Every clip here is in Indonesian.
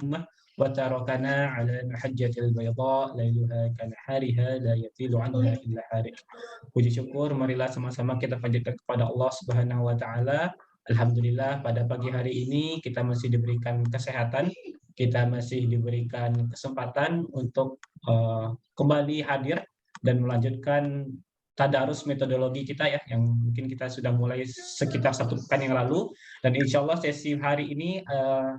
ummah wa tarakana 'ala al-hajjatil bayda lailuha kanahariha la yatilu 'anha illa harik. Puji syukur marilah sama-sama kita panjatkan kepada Allah Subhanahu wa taala. Alhamdulillah pada pagi hari ini kita masih diberikan kesehatan, kita masih diberikan kesempatan untuk kembali hadir dan melanjutkan tadarus metodologi kita ya, yang mungkin kita sudah mulai sekitar 1 pekan yang lalu, dan insya Allah sesi hari ini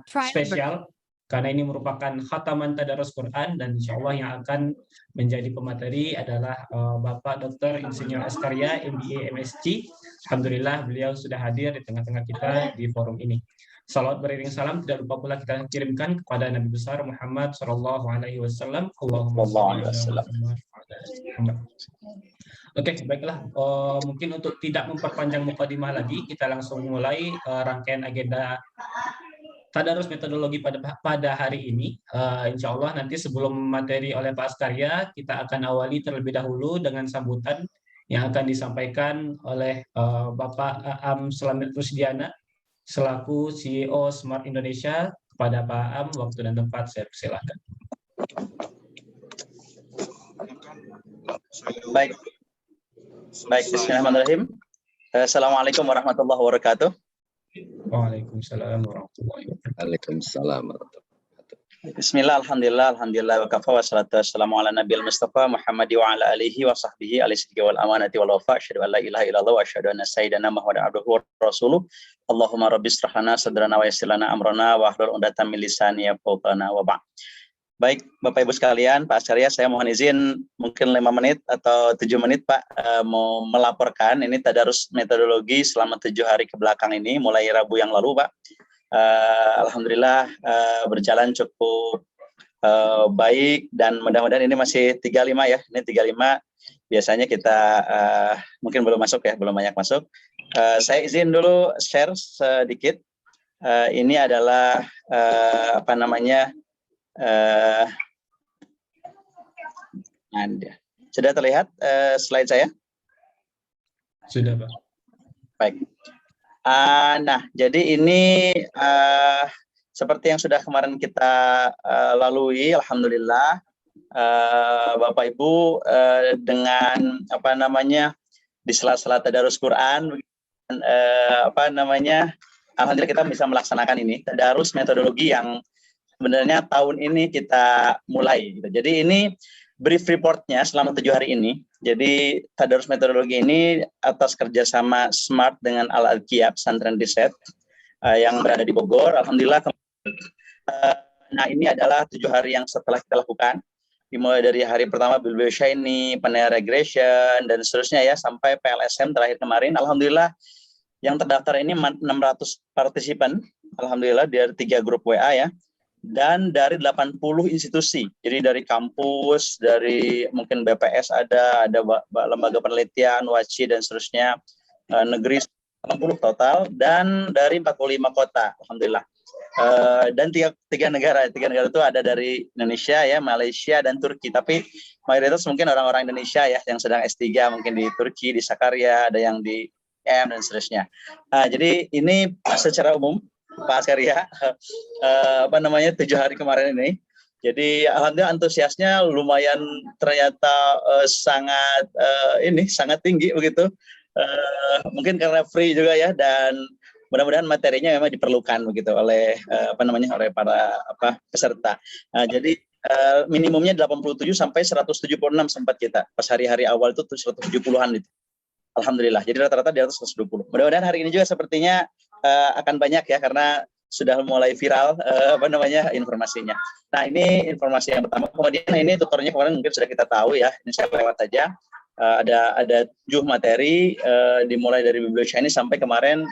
spesial karena ini merupakan khataman tadarus Quran, dan insya Allah yang akan menjadi pemateri adalah Bapak Dr. Insinyur Askaria, MBA MSc. Alhamdulillah beliau sudah hadir di tengah-tengah kita di forum ini. Salawat beriring salam tidak lupa pula kita kirimkan kepada Nabi besar Muhammad Sallallahu Alaihi Wasallam. Allahumma shalli ala Muhammad. Oke, baiklah. Mungkin untuk tidak memperpanjang mukadimah lagi, kita langsung mulai rangkaian agenda tadarus metodologi pada hari ini. Insya Allah nanti sebelum materi oleh Pak Askaria, kita akan awali terlebih dahulu dengan sambutan yang akan disampaikan oleh Bapak Aam Slamet Rusdiana selaku CEO Smart Indonesia. Kepada Pak Aam, waktu dan tempat saya persilahkan. Baik, bismillahirrahmanirrahim. Assalamualaikum warahmatullahi wabarakatuh. Waalaikumsalam warahmatullahi wabarakatuh. Waalaikumsalam warahmatullahi wabarakatuh. Bismillah, alhamdulillah, wa kafa, wa salatu wassalamu ala nabiyil mustafa Muhammadi wa ala alihi wa sahbihi alisidki wal amanati wal wafa, asyhadu an la ilaha illallah wa asyhadu anna sayyidana Muhammadan abduhu wa rasuluh. Allahumma rabbis shrah lana sadrana wa yassir lana amrana wa hlul 'uqdatam min lisani yafqahu qawlana wa ba'd. Baik, Bapak Ibu sekalian, Pak Askaria, saya mohon izin mungkin 5 menit atau 7 menit Pak, mau melaporkan ini tadarus metodologi selama 7 hari ke belakang ini, mulai Rabu yang lalu Pak. Alhamdulillah berjalan cukup baik, dan mudah-mudahan ini masih 35 ya, ini 35, biasanya kita mungkin belum masuk ya, belum banyak masuk. Saya izin dulu share sedikit, ini adalah sudah terlihat slide saya? Sudah Pak. Baik. Nah, jadi ini seperti yang sudah kemarin kita lalui, alhamdulillah, Bapak Ibu, dengan di sela-sela tadarus Quran, alhamdulillah kita bisa melaksanakan ini tadarus metodologi yang sebenarnya tahun ini kita mulai. Gitu. Jadi ini brief reportnya selama 7 hari ini. Jadi tadarus metodologi ini atas kerjasama Smart dengan Al-Adhiyah Pesantren Riset yang berada di Bogor. Alhamdulillah. Nah, ini adalah 7 hari yang setelah kita lakukan. Dimulai dari hari pertama Biblio Shiny, Panel Regression, dan seterusnya ya, sampai PLSM terakhir kemarin. Alhamdulillah yang terdaftar ini 600 partisipan. Alhamdulillah dari 3 grup WA ya. Dan dari 80 institusi, jadi dari kampus, dari mungkin BPS ada lembaga penelitian, WACI dan seterusnya, negeri 80 total, dan dari 45 kota, alhamdulillah. Dan tiga negara itu ada dari Indonesia ya, Malaysia dan Turki, tapi mayoritas mungkin orang-orang Indonesia ya yang sedang S3 mungkin di Turki, di Sakarya, ada yang di M dan seterusnya. Jadi ini secara umum Pak Askaria, 7 hari kemarin ini. Jadi alhamdulillah antusiasnya lumayan ternyata sangat tinggi begitu. Mungkin karena free juga ya, dan mudah-mudahan materinya memang diperlukan begitu oleh oleh para peserta. Jadi minimumnya 87 sampai 176 sempat kita. Pas hari-hari awal itu 170-an itu. Alhamdulillah. Jadi rata-rata di atas 120. Mudah-mudahan hari ini juga sepertinya akan banyak ya, karena sudah mulai viral informasinya. Nah, ini informasi yang pertama. Kemudian ini tutornya kemarin mungkin sudah kita tahu ya. Ini saya lewat saja. Ada 7 materi dimulai dari Biblio Shiny sampai kemarin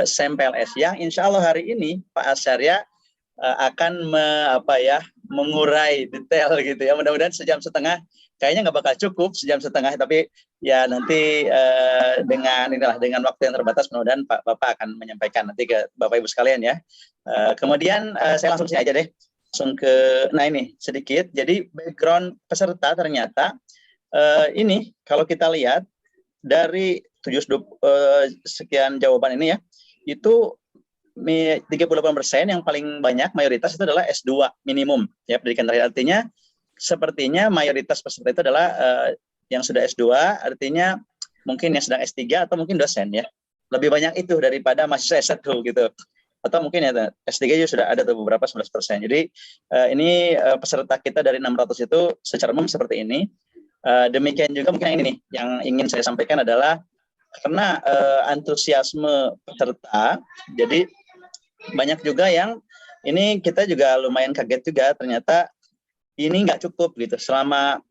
SMPLS yang insya Allah hari ini Pak Askaria akan mengurai detail gitu ya. Mudah-mudahan sejam setengah, kayaknya nggak bakal cukup sejam setengah, tapi ya nanti dengan waktu yang terbatas mudah-mudahan Bapak akan menyampaikan nanti ke Bapak Ibu sekalian ya. Kemudian saya langsung sini aja deh, langsung ke ini sedikit. Jadi background peserta ternyata ini kalau kita lihat dari sekian jawaban ini ya, itu 38% yang paling banyak mayoritas itu adalah S2 minimum ya pendidikan terakhir. Artinya sepertinya mayoritas peserta itu adalah yang sudah S2, artinya mungkin yang sedang S3 atau mungkin dosen ya. Lebih banyak itu daripada mahasiswa S1 gitu. Atau mungkin ya S3 juga sudah ada tuh beberapa 11%. Jadi ini peserta kita dari 600 itu secara umum seperti ini. Demikian juga mungkin ini nih yang ingin saya sampaikan adalah karena antusiasme peserta, jadi banyak juga yang ini kita juga lumayan kaget juga ternyata ini nggak cukup gitu selama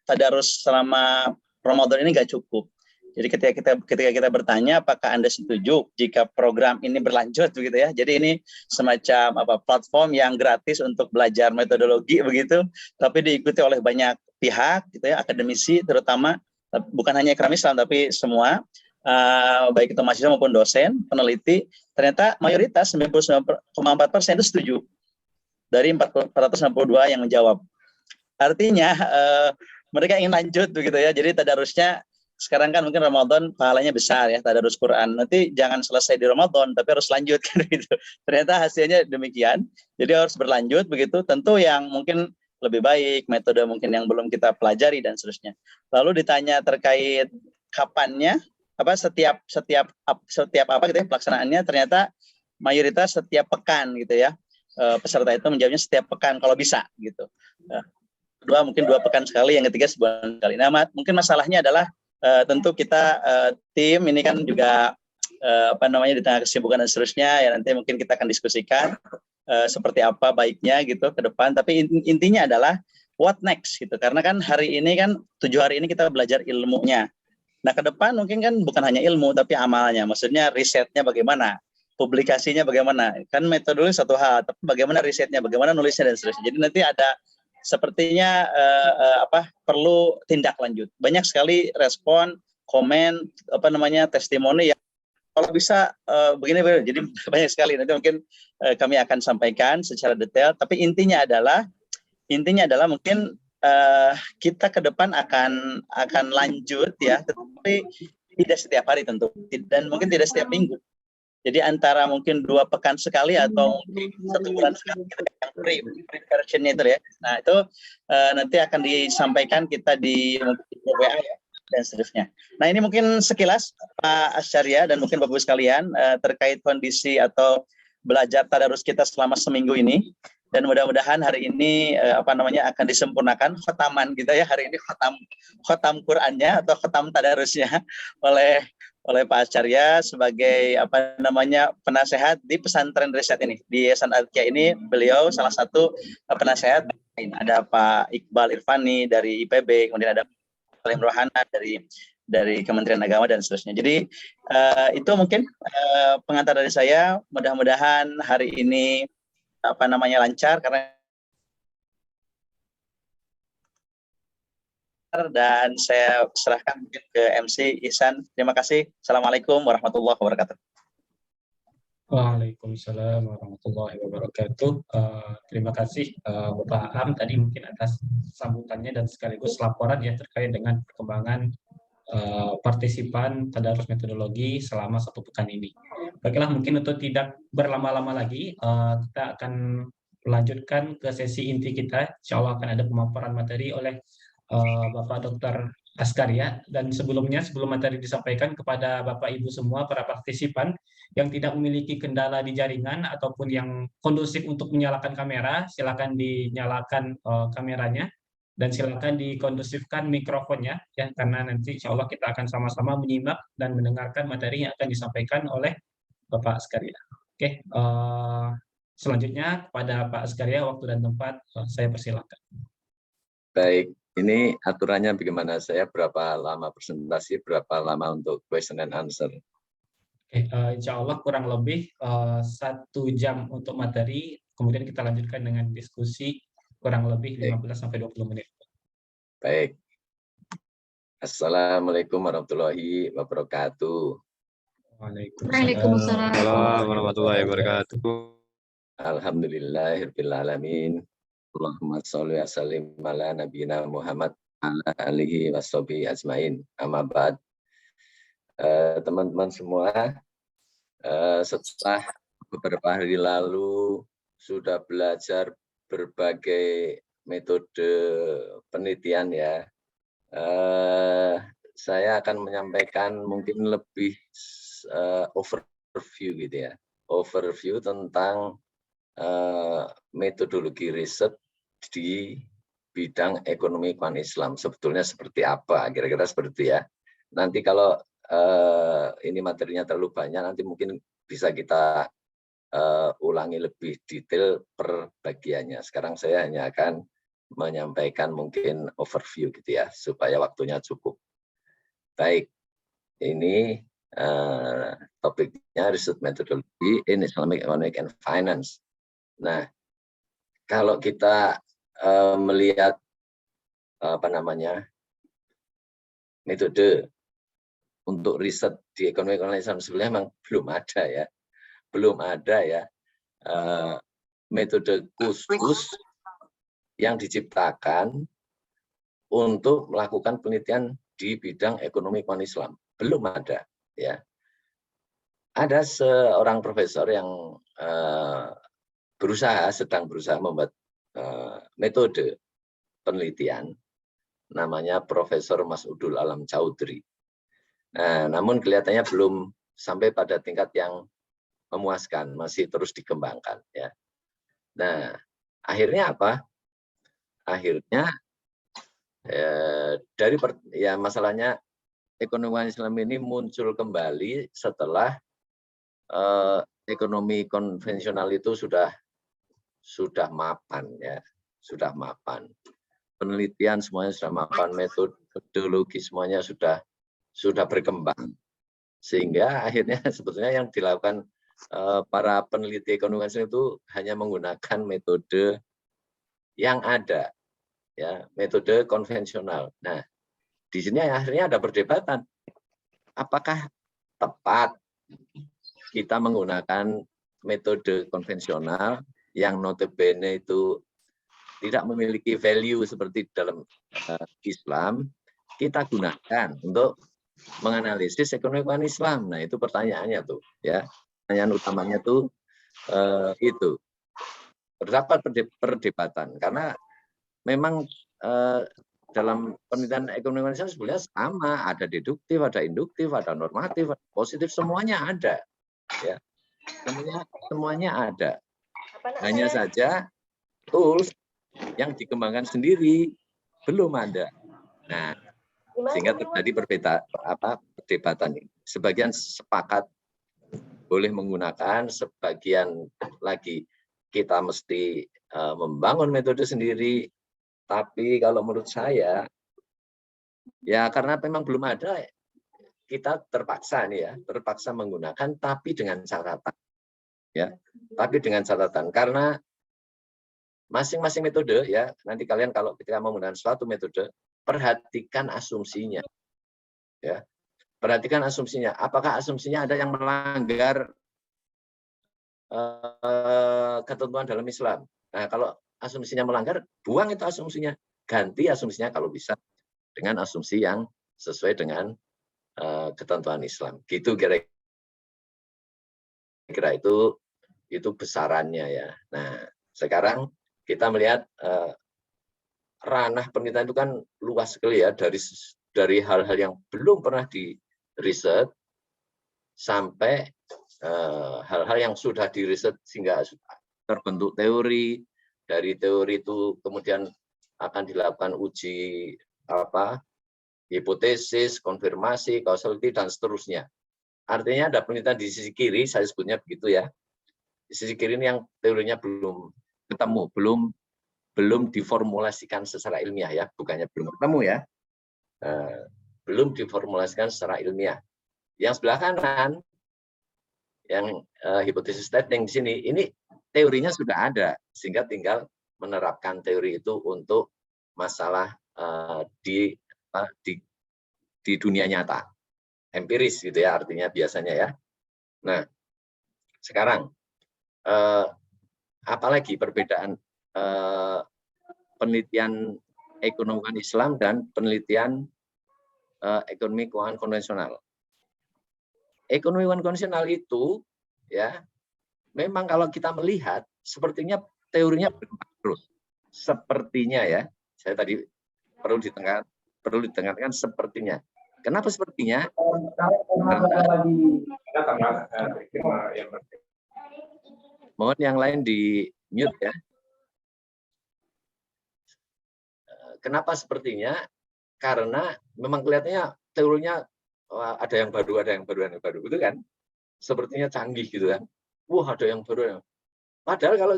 tadarus selama Ramadan ini nggak cukup. Jadi ketika kita bertanya apakah Anda setuju jika program ini berlanjut begitu ya. Jadi ini semacam platform yang gratis untuk belajar metodologi begitu, tapi diikuti oleh banyak pihak gitu ya, akademisi terutama, bukan hanya Ikram Islam tapi semua, baik itu mahasiswa maupun dosen, peneliti, ternyata mayoritas 99,4% itu setuju dari 462 yang menjawab. Artinya mereka ingin lanjut begitu ya. Jadi tadarusnya sekarang kan mungkin Ramadan pahalanya besar ya, tadarus Quran. Nanti jangan selesai di Ramadan tapi harus lanjut kan gitu. Ternyata hasilnya demikian. Jadi harus berlanjut begitu. Tentu yang mungkin lebih baik, metode mungkin yang belum kita pelajari dan seterusnya. Lalu ditanya terkait kapannya, setiap apa gitu ya pelaksanaannya, ternyata mayoritas setiap pekan gitu ya. Peserta itu menjawabnya setiap pekan kalau bisa gitu. Kedua mungkin 2 pekan sekali, yang ketiga sebulan sekali. Nah, mungkin masalahnya adalah tentu kita tim ini kan juga di tengah kesibukan dan seterusnya ya, nanti mungkin kita akan diskusikan seperti apa baiknya gitu ke depan. Tapi intinya adalah what next gitu, karena kan hari ini kan 7 hari ini kita belajar ilmunya. Nah ke depan mungkin kan bukan hanya ilmu tapi amalnya, maksudnya risetnya bagaimana, publikasinya bagaimana, kan metodologi satu hal, tapi bagaimana risetnya, bagaimana nulisnya dan seterusnya. Jadi nanti ada sepertinya perlu tindak lanjut. Banyak sekali respon, komen, testimoni yang kalau bisa begini. Jadi banyak sekali. Nanti mungkin kami akan sampaikan secara detail. Tapi intinya adalah mungkin kita ke depan akan lanjut ya, tetapi tidak setiap hari tentu, dan mungkin tidak setiap minggu. Jadi antara mungkin 2 pekan sekali atau mungkin 1 bulan sekali kita yang pre-versionnya itu ya. Nah itu nanti akan disampaikan kita di WA ya dan seterusnya. Nah ini mungkin sekilas Pak Asyarya dan mungkin Bapak-Ibu sekalian terkait kondisi atau belajar tadarus kita selama seminggu ini. Dan mudah-mudahan hari ini akan disempurnakan khotaman kita ya, hari ini khotam Qur'annya atau khotam tadarusnya oleh Pak Asyarya sebagai penasehat di pesantren riset ini, di Yayasan Adkia ini. Beliau salah satu penasehat. Ada Pak Iqbal Irfani dari IPB, kemudian ada Pak Salim Rohana dari Kementerian Agama dan seterusnya. Jadi itu mungkin pengantar dari saya. Mudah-mudahan hari ini lancar, karena dan saya serahkan mungkin ke MC Ihsan. Terima kasih. Assalamualaikum warahmatullahi wabarakatuh. Waalaikumsalam warahmatullahi wabarakatuh. Terima kasih Bapak Am tadi mungkin atas sambutannya dan sekaligus laporan ya terkait dengan perkembangan partisipan tadarus metodologi selama 1 pekan ini. Baiklah, mungkin untuk tidak berlama-lama lagi, kita akan melanjutkan ke sesi inti kita. Insya Allah akan ada pemaparan materi oleh Bapak Dr. Askaria. Dan sebelum materi disampaikan kepada Bapak Ibu semua para partisipan yang tidak memiliki kendala di jaringan ataupun yang kondusif untuk menyalakan kamera, silakan dinyalakan kameranya. Dan silakan dikondusifkan mikrofonnya ya, karena nanti insya Allah kita akan sama-sama menyimak dan mendengarkan materi yang akan disampaikan oleh Bapak Askaria. Oke, selanjutnya kepada Pak Askaria, waktu dan tempat saya persilakan. Baik, ini aturannya bagaimana? Saya berapa lama presentasi, berapa lama untuk question and answer? Oke, insya Allah kurang lebih 1 jam untuk materi, kemudian kita lanjutkan dengan diskusi kurang lebih 15-20 menit. Baik. Assalamualaikum warahmatullahi wabarakatuh. Waalaikumsalam warahmatullahi wabarakatuh. Alhamdulillahirabbil alamin. Allahumma sholli wa sallim ala nabiyina Muhammad ala alihi washabihi ajmain. Amma ba'd. Teman-teman semua, setelah beberapa hari lalu sudah belajar berbagai metode penelitian ya. Saya akan menyampaikan mungkin lebih overview gitu ya. Overview tentang metodologi riset di bidang ekonomi keuangan Islam. Sebetulnya seperti apa? Kira-kira seperti itu ya. Nanti kalau ini materinya terlalu banyak, nanti mungkin bisa kita ulangi lebih detail per bagiannya. Sekarang saya hanya akan menyampaikan mungkin overview gitu ya, supaya waktunya cukup. Baik, ini topiknya riset metodologi in Islamic Economic and Finance. Nah, kalau kita melihat metode untuk riset di ekonomi Islam sebenarnya memang belum ada ya metode khusus yang diciptakan untuk melakukan penelitian di bidang ekonomi keuangan Islam. Belum ada ya. Ada seorang profesor yang sedang berusaha membuat metode penelitian, namanya Profesor Masudul Alam Chaudhry. Nah, namun kelihatannya belum sampai pada tingkat yang memuaskan, masih terus dikembangkan ya. Nah, akhirnya apa? Akhirnya masalahnya ekonomi Islam ini muncul kembali setelah ekonomi konvensional itu sudah mapan ya, sudah mapan. Penelitian semuanya sudah mapan, metodologi semuanya sudah berkembang. Sehingga akhirnya sebetulnya yang dilakukan para peneliti ekonomi itu hanya menggunakan metode yang ada, ya, metode konvensional. Nah, di sini akhirnya ada perdebatan, apakah tepat kita menggunakan metode konvensional yang notabene itu tidak memiliki value seperti dalam Islam, kita gunakan untuk menganalisis ekonomi keuangan Islam. Nah, itu pertanyaannya tuh, ya. Pertanyaan utamanya tuh itu. Terdapat perdebatan karena memang dalam penelitian ekonomi Islam sebenarnya sama, ada deduktif, ada induktif, ada normatif, ada positif, semuanya ada, ya. Semuanya ada. Hanya saja tools yang dikembangkan sendiri belum ada. Nah, sehingga terjadi perdebatan ini. Sebagian sepakat boleh menggunakan, sebagian lagi kita mesti membangun metode sendiri. Tapi kalau menurut saya, ya karena memang belum ada, kita terpaksa menggunakan, tapi dengan catatan, ya, karena masing-masing metode, ya, nanti kalian kalau ketika menggunakan suatu metode, perhatikan asumsinya, ya, perhatikan asumsinya. Apakah asumsinya ada yang melanggar ketentuan dalam Islam? Nah, kalau asumsinya melanggar, buang itu asumsinya, ganti asumsinya kalau bisa dengan asumsi yang sesuai dengan ketentuan Islam. Gitu kira-kira itu besarannya ya. Nah, sekarang kita melihat ranah penelitian itu kan luas sekali ya, dari hal-hal yang belum pernah di-riset sampai hal-hal yang sudah di-riset sehingga terbentuk teori. Dari teori itu kemudian akan dilakukan uji hipotesis, konfirmasi, causality, dan seterusnya. Artinya ada penelitian di sisi kiri, saya sebutnya begitu ya. Di sisi kiri ini yang teorinya belum ketemu, belum diformulasikan secara ilmiah ya, bukannya belum ketemu ya, belum diformulasikan secara ilmiah. Yang sebelah kanan, yang hipotesis testing di sini, ini teorinya sudah ada, sehingga tinggal menerapkan teori itu untuk masalah di dunia nyata, empiris gitu ya artinya biasanya ya. Nah, sekarang apalagi perbedaan penelitian ekonomi Islam dan penelitian ekonomi keuangan konvensional. Ekonomi keuangan konvensional itu ya memang kalau kita melihat sepertinya teorinya terus. Sepertinya ya, saya tadi perlu ditekankan sepertinya. Kenapa sepertinya? Mohon yang lain di mute ya. Kenapa sepertinya? Karena memang kelihatannya teorinya ada yang baru, gitu kan? Sepertinya canggih gitu kan. Wah, ada yang baru. Padahal kalau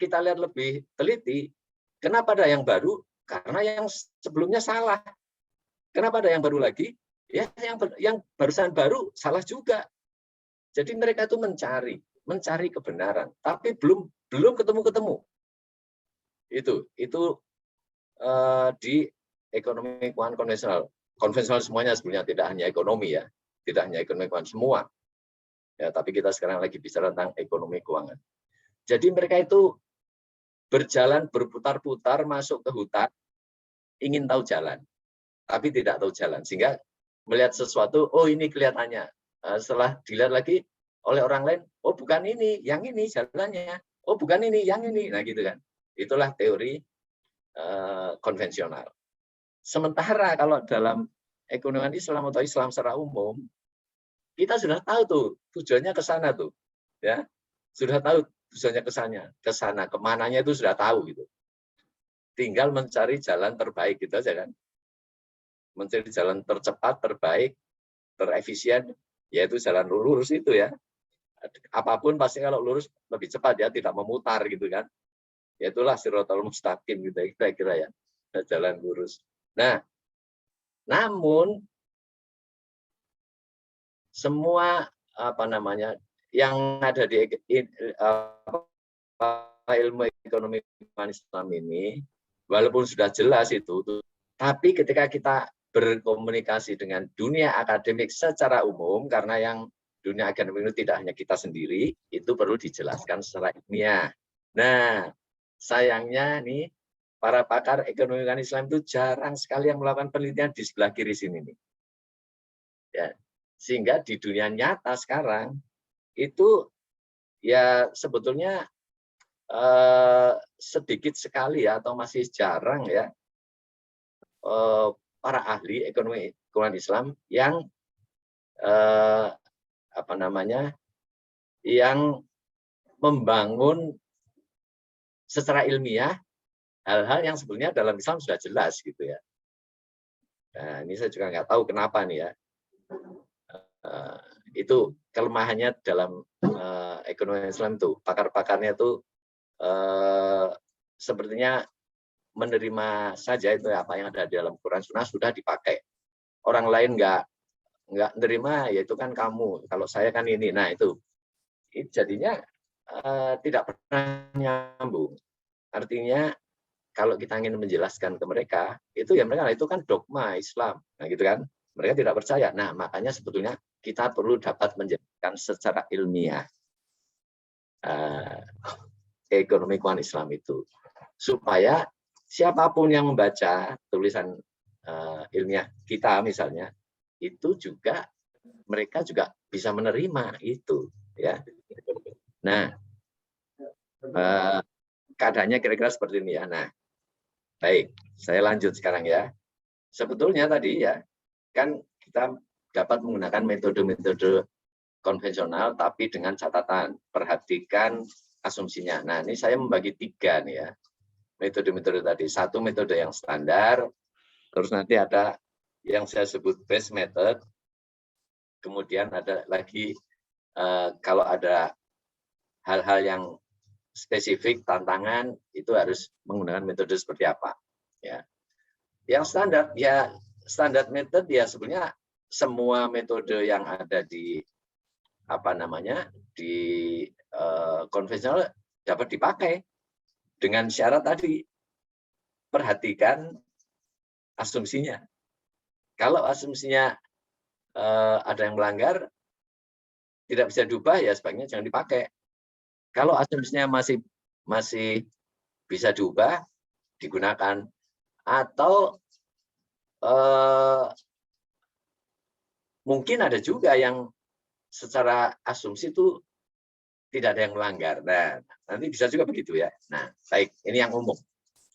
kita lihat lebih teliti, kenapa ada yang baru? Karena yang sebelumnya salah. Kenapa ada yang baru lagi? Ya, yang barusan baru salah juga. Jadi mereka itu mencari kebenaran, tapi belum ketemu. Itu di ekonomi keuangan konvensional semuanya sebenarnya, tidak hanya ekonomi ya, tidak hanya ekonomi keuangan semua. Ya, tapi kita sekarang lagi bicara tentang ekonomi keuangan. Jadi mereka itu berjalan berputar-putar masuk ke hutan, ingin tahu jalan, tapi tidak tahu jalan, sehingga melihat sesuatu, oh ini kelihatannya. Setelah dilihat lagi oleh orang lain, oh bukan ini, yang ini jalannya, oh bukan ini, yang ini, nah gitu kan. Itulah teori konvensional. Sementara kalau dalam ekonomi Islam atau Islam secara umum, kita sudah tahu tuh tujuannya ke sana tuh, ya sudah tahu tujuannya ke sana, kemananya itu sudah tahu gitu. Tinggal mencari jalan terbaik gitu aja kan, mencari jalan tercepat, terbaik, terefisien, yaitu jalan lurus itu ya. Apapun pasti kalau lurus lebih cepat ya, tidak memutar gitu kan. Itulah siratal mustaqim gitu kira-kira ya, jalan lurus. Nah, namun semua yang ada di ilmu ekonomi Islam ini, walaupun sudah jelas itu, tapi ketika kita berkomunikasi dengan dunia akademik secara umum, karena yang dunia akademik itu tidak hanya kita sendiri, itu perlu dijelaskan secara ilmiah. Nah, sayangnya nih, para pakar ekonomi Islam itu jarang sekali yang melakukan penelitian di sebelah kiri sini nih. Ya, sehingga di dunia nyata sekarang itu ya sebetulnya sedikit sekali ya, atau masih jarang ya, para ahli ekonomi keuangan Islam yang yang membangun secara ilmiah hal-hal yang sebetulnya dalam Islam sudah jelas gitu ya. Nah, ini saya juga nggak tahu kenapa nih ya. Itu kelemahannya dalam ekonomi Islam tuh, pakar-pakarnya tuh sepertinya menerima saja itu apa yang ada di dalam Quran Sunnah sudah dipakai. Orang lain nggak menerima, yaitu kan kamu. Kalau saya kan ini. Nah itu jadinya tidak pernah nyambung. Artinya kalau kita ingin menjelaskan ke mereka, itu ya mereka itu kan dogma Islam, nah gitu kan. Mereka tidak percaya. Nah makanya sebetulnya kita perlu dapat menjelaskan secara ilmiah ekonomi keuangan Islam itu, supaya siapapun yang membaca tulisan ilmiah kita misalnya, itu juga mereka juga bisa menerima itu ya. Nah keadaannya kira-kira seperti ini ya. Nah baik, saya lanjut sekarang ya. Sebetulnya tadi ya kan kita dapat menggunakan metode-metode konvensional, tapi dengan catatan perhatikan asumsinya. Nah ini saya membagi 3 nih ya metode-metode tadi. Satu metode yang standar, terus nanti ada yang saya sebut base method, kemudian ada lagi kalau ada hal-hal yang spesifik, tantangan, itu harus menggunakan metode seperti apa. Ya. Yang standar method ya sebenarnya semua metode yang ada di di konvensional dapat dipakai dengan syarat tadi, perhatikan asumsinya. Kalau asumsinya ada yang melanggar, tidak bisa diubah, ya sebaiknya jangan dipakai. Kalau asumsinya masih bisa diubah, digunakan. Atau mungkin ada juga yang secara asumsi itu tidak ada yang melanggar. Nah, nanti bisa juga begitu ya. Nah, baik, ini yang umum.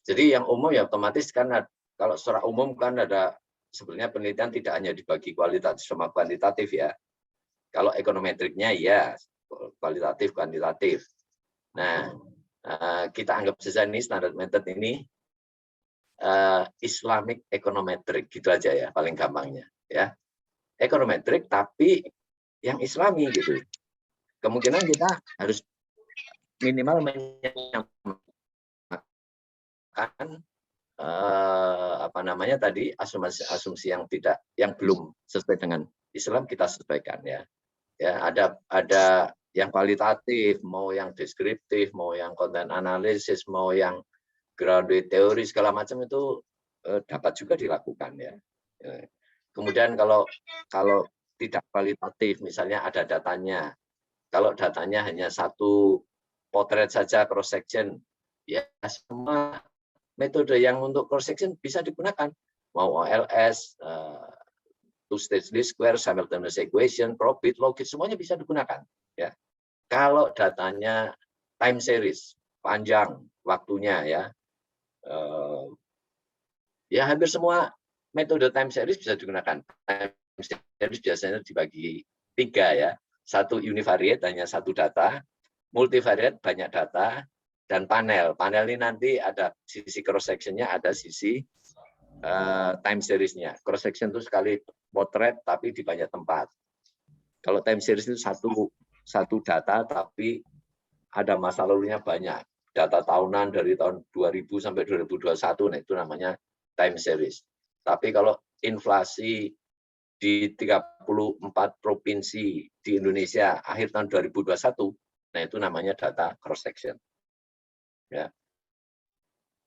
Jadi yang umum ya otomatis kan kalau secara umum kan ada sebenarnya penelitian tidak hanya dibagi kualitatif sama kuantitatif ya. Kalau ekonometriknya ya kualitatif kuantitatif. Nah, kita anggap saja ini standar method ini Islamic econometric gitu aja ya paling gampangnya ya. Econometric tapi yang Islami gitu. Kemungkinan kita harus minimal menyamakan apa namanya tadi asumsi yang belum sesuai dengan Islam kita sesuaikan ya. Ya ada yang kualitatif, mau yang deskriptif, mau yang konten analisis, mau yang grounded teori segala macam itu dapat juga dilakukan ya. Kemudian kalau tidak kualitatif, misalnya ada datanya, kalau datanya hanya satu potret saja cross section, ya semua metode yang untuk cross section bisa digunakan, mau OLS, two-stage least square, simultaneous equation, probit, logit, semuanya bisa digunakan. Ya, kalau datanya time series panjang waktunya ya, ya hampir semua metode time series bisa digunakan. Time series biasanya dibagi 3 ya, satu univariate hanya satu data, multivariate banyak data, dan panel. Panel ini nanti ada sisi cross sectionnya, ada sisi time series-nya. Cross section itu sekali potret tapi di banyak tempat. Kalau time series itu satu data tapi ada masa lalunya banyak. Data tahunan dari tahun 2000 sampai 2021, nah itu namanya time series. Tapi kalau inflasi di 34 provinsi di Indonesia akhir tahun 2021, nah itu namanya data cross section. Ya.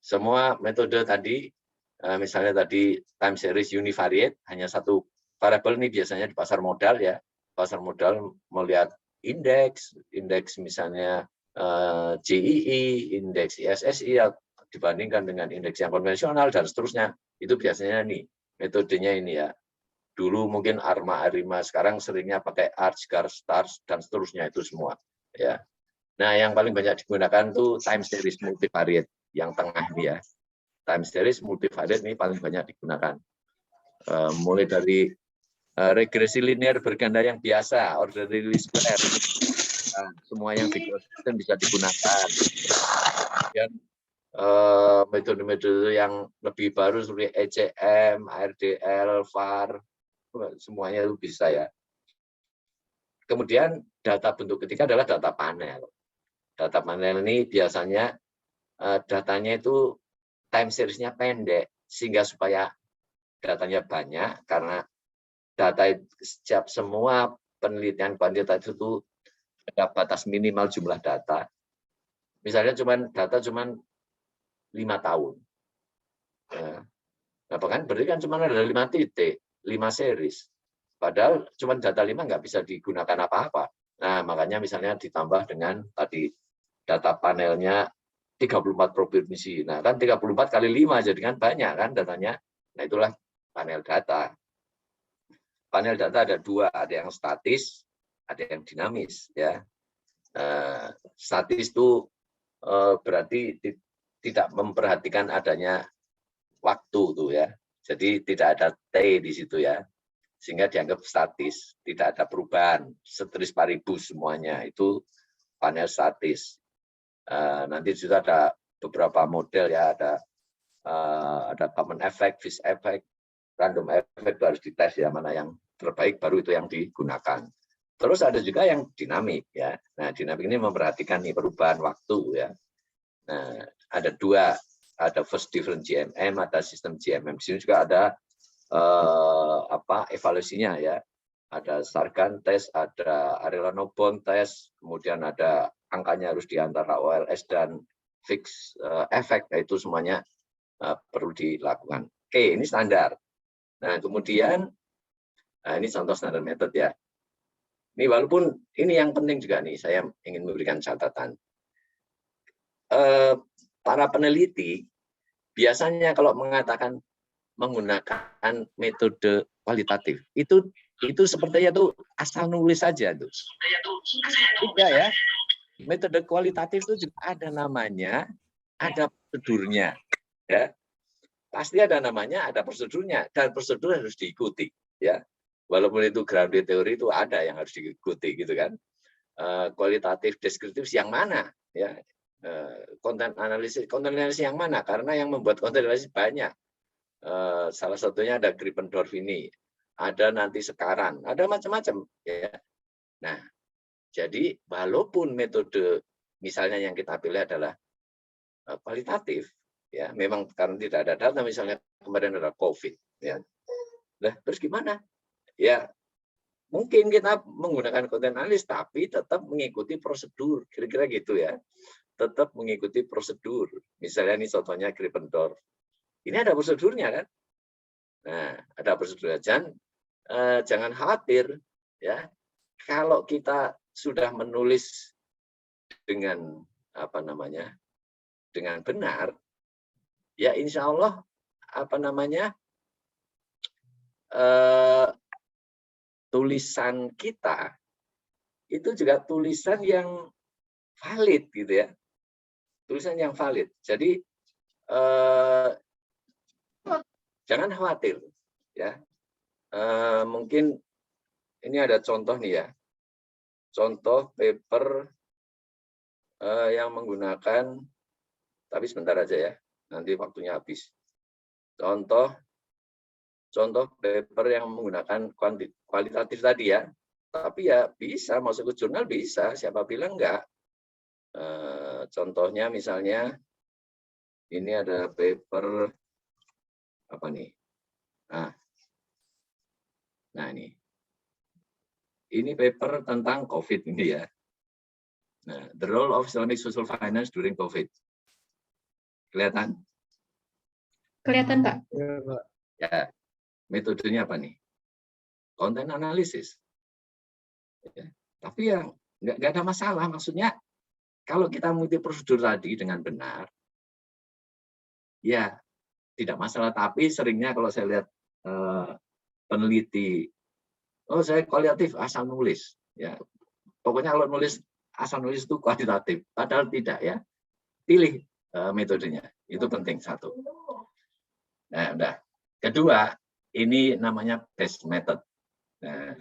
Semua metode tadi, misalnya tadi time series univariate, hanya satu variabel ini biasanya di pasar modal ya. Pasar modal melihat indeks misalnya JII, indeks ISSI dibandingkan dengan indeks yang konvensional dan seterusnya. Itu biasanya nih metodenya ini ya. Dulu mungkin ARMA, ARIMA, sekarang seringnya pakai ARCH, GARS, STARS dan seterusnya itu semua. Ya. Nah, yang paling banyak digunakan itu time series multivariate yang tengah ini ya. Time series multivariate ini paling banyak digunakan. Mulai dari regresi linear berganda yang biasa, orderly least square, semua yang bisa digunakan. Dan metode-metode yang lebih baru seperti ECM, ARDL, VAR, semuanya itu bisa ya. Kemudian data bentuk ketiga adalah data panel. Data panel ini biasanya datanya itu time series-nya pendek, sehingga supaya datanya banyak, karena data setiap semua penelitian kuantitatif itu ada batas minimal jumlah data. Misalnya data cuma 5 tahun. Nah, kan berarti kan cuma ada 5 titik, 5 series. Padahal cuma data 5 nggak bisa digunakan apa-apa. Nah, makanya misalnya ditambah dengan tadi data panelnya 34 provinsi. Nah, kan 34 kali 5 jadi kan banyak kan datanya. Nah, itulah panel data. Panel data ada 2, ada yang statis, ada yang dinamis ya. Statis itu berarti tidak memperhatikan adanya waktu tuh ya. Jadi tidak ada T di situ ya. Sehingga dianggap statis, tidak ada perubahan, ceteris paribus semuanya. Itu panel statis. Nanti juga ada beberapa model ya, ada common effect, fish effect, random effect itu harus dites ya, mana yang terbaik baru itu yang digunakan. Terus ada juga yang dinamik ya. Nah, dinamik ini memperhatikan nih perubahan waktu ya. Nah, ada 2, ada first different GMM, ada sistem GMM. Di sini juga ada evaluasinya ya. Ada Sargan test, ada Arellano-Bond test, kemudian ada angkanya harus di antara OLS dan fix effect, itu semuanya perlu dilakukan. Oke, ini standar. Nah, kemudian ini contoh standar method ya. Ini walaupun ini yang penting juga nih, saya ingin memberikan catatan. Para peneliti biasanya kalau mengatakan menggunakan metode kualitatif, itu sepertinya tuh asal nulis saja tuh. Tidak ya. metode kualitatif itu juga ada namanya, ada prosedurnya, ya. Pasti ada namanya, ada prosedurnya, dan prosedur harus diikuti, ya. Walaupun itu grounded teori itu ada yang harus diikuti, gitu kan. Kualitatif, deskriptif yang mana, ya. Konten analisis yang mana? Karena yang membuat konten analisis banyak. Salah satunya ada Krippendorff ini, ada nanti sekarang, ada macam-macam, ya. Nah, jadi walaupun metode misalnya yang kita pilih adalah kualitatif, ya memang karena tidak ada data, misalnya kemarin ada COVID, ya. Nah, terus gimana? Ya mungkin kita menggunakan konten analis, tapi tetap mengikuti prosedur, kira-kira gitu ya. Tetap mengikuti prosedur. Misalnya ini contohnya Krippendorff. Ini ada prosedurnya kan? Nah, ada prosedurnya. Jangan khawatir, ya. Kalau kita sudah menulis dengan dengan benar, ya insya Allah tulisan kita itu juga tulisan yang valid, gitu ya, tulisan yang valid. Jadi jangan khawatir, ya. Mungkin ini ada contoh nih ya, contoh paper yang menggunakan, tapi sebentar aja ya, nanti waktunya habis. Contoh paper yang menggunakan kualitatif tadi ya, tapi ya bisa masuk ke jurnal, bisa, siapa bilang enggak. Contohnya misalnya ini ada paper apa nih? Nah ini paper tentang COVID ini ya. Nah, the role of Islamic social finance during COVID. Kelihatan? Kelihatan, Pak. Ya, metodenya apa nih? Konten analisis. Ya, tapi ya nggak ada masalah. Maksudnya kalau kita mengikuti prosedur tadi dengan benar, ya tidak masalah. Tapi seringnya kalau saya lihat peneliti, oh saya kualitatif asal nulis, ya pokoknya kalau nulis asal nulis itu kuantitatif, padahal tidak ya. Pilih metodenya, itu penting satu. Nah, udah. Kedua, ini namanya best method. Nah,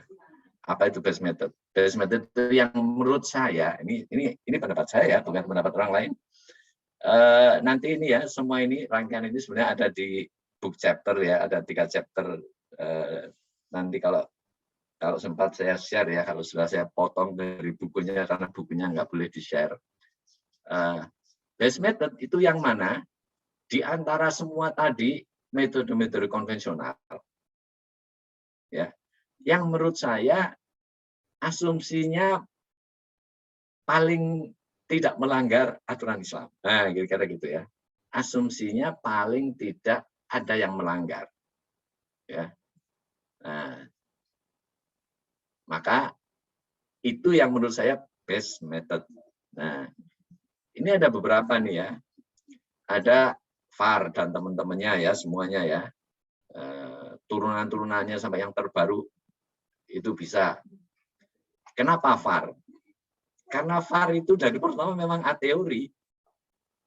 apa itu best method? Best method itu yang menurut saya, ini pendapat saya, bukan pendapat orang lain. Nanti ini ya, semua ini rangkaian ini sebenarnya ada di book chapter ya, ada 3 chapter. Nanti kalau sempat saya share ya, kalau sudah saya potong dari bukunya karena bukunya nggak boleh di-share. Best method itu yang mana? Di antara semua tadi metode-metode konvensional, ya, yang menurut saya asumsinya paling tidak melanggar aturan Islam. Nah, kira-kira gitu ya. Asumsinya paling tidak ada yang melanggar. Ya. Nah, maka itu yang menurut saya best method. Nah, ini ada beberapa nih ya. Ada VAR dan teman-temannya ya, semuanya ya. Turunan-turunannya sampai yang terbaru itu bisa. Kenapa VAR? Karena VAR itu dari pertama memang a teori.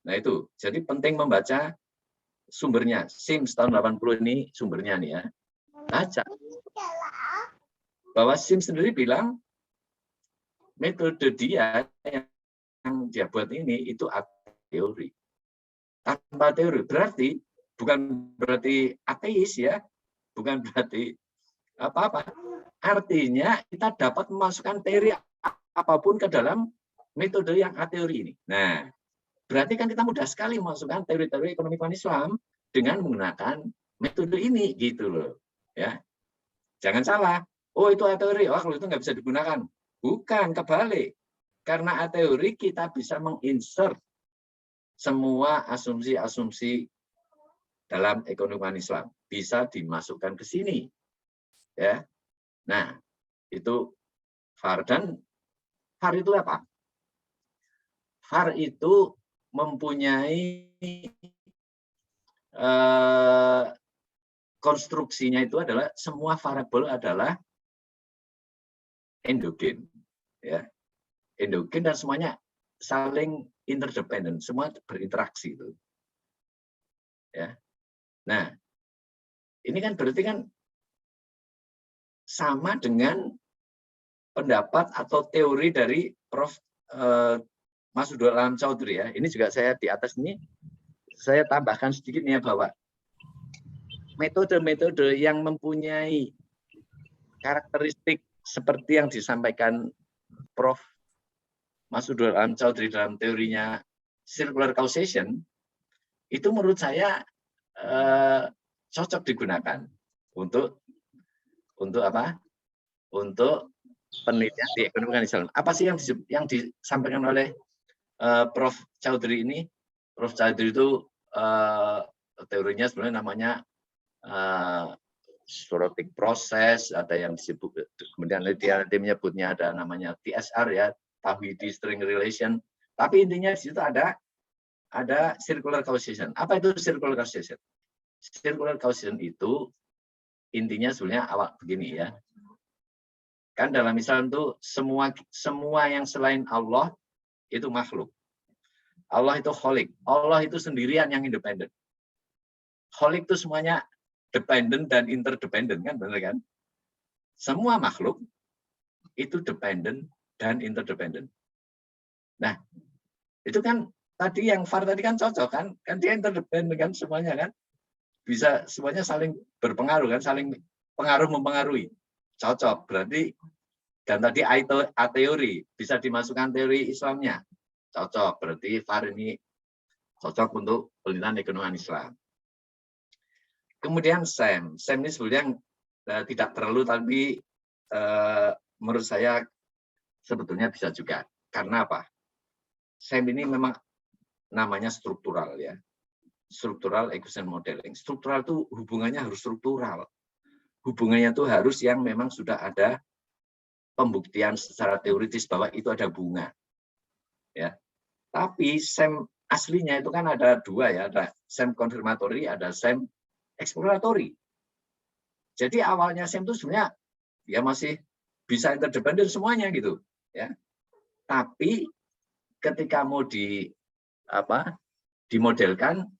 Nah itu, jadi penting membaca sumbernya. Sims tahun 80 ini sumbernya nih ya. Baca. Bahwa Sims sendiri bilang metode dia yang dia buat ini itu a teori. Tanpa teori berarti bukan berarti ateis ya, bukan berarti apa-apa. Artinya kita dapat memasukkan teori apapun ke dalam metode yang a teori ini. Nah, berarti kan kita mudah sekali memasukkan teori-teori ekonomi Islam dengan menggunakan metode ini gitu loh. Ya, jangan salah. Oh itu a teori, oh kalau itu nggak bisa digunakan. Bukan, kebalik. Karena a teori kita bisa menginsert semua asumsi-asumsi dalam ekonomi Islam bisa dimasukkan ke sini. Ya. Nah, itu VAR. Dan VAR itu apa? VAR itu mempunyai konstruksinya itu adalah semua variabel adalah endogen, ya, endogen dan semuanya saling interdependent, semua berinteraksi itu. Ya. Nah, ini kan berarti kan sama dengan pendapat atau teori dari Prof. Masudul Alam Choudhury ya. Ini juga saya di atas ini saya tambahkan sedikit nih ya, bahwa metode-metode yang mempunyai karakteristik seperti yang disampaikan Prof. Masudul Alam Choudhury dalam teorinya circular causation itu menurut saya cocok digunakan untuk apa? Untuk penelitian di ekonomi Islam. Apa sih yang disampaikan oleh Prof. Choudhury ini? Prof. Choudhury itu teorinya sebenarnya namanya zootic process, ada yang disebut, kemudian dia menyebutnya ada namanya TSR ya, Tawhidi String Relation. Tapi intinya di situ ada circular causation. Apa itu circular causation? Circular causation itu intinya sebenarnya awal begini ya. Kan dalam Islam itu semua yang selain Allah itu makhluk. Allah itu kholik. Allah itu sendirian yang independen. Kholik itu semuanya dependent dan interdependent, kan benar kan? Semua makhluk itu dependent dan interdependent. Nah, itu kan tadi yang Far tadi kan cocok kan? Kan dia interdependent kan semuanya kan? Bisa semuanya saling berpengaruh kan, saling pengaruh mempengaruhi. Cocok, berarti dan tadi a teori bisa dimasukkan teori Islamnya. Cocok, berarti Far ini cocok untuk penelitian ekonomi Islam. Kemudian SEM ini sebenarnya tidak terlalu, tapi menurut saya sebetulnya bisa juga. Karena apa? SEM ini memang namanya struktural ya. Structural Equation Modeling. Struktural itu hubungannya harus struktural. Hubungannya itu harus yang memang sudah ada pembuktian secara teoritis bahwa itu ada bunga. Ya. Tapi SEM aslinya itu kan ada dua ya, ada SEM konfirmatori, ada SEM eksploratory. Jadi awalnya SEM itu sebenarnya ya masih bisa interdependen semuanya gitu, ya. Tapi ketika mau dimodelkan,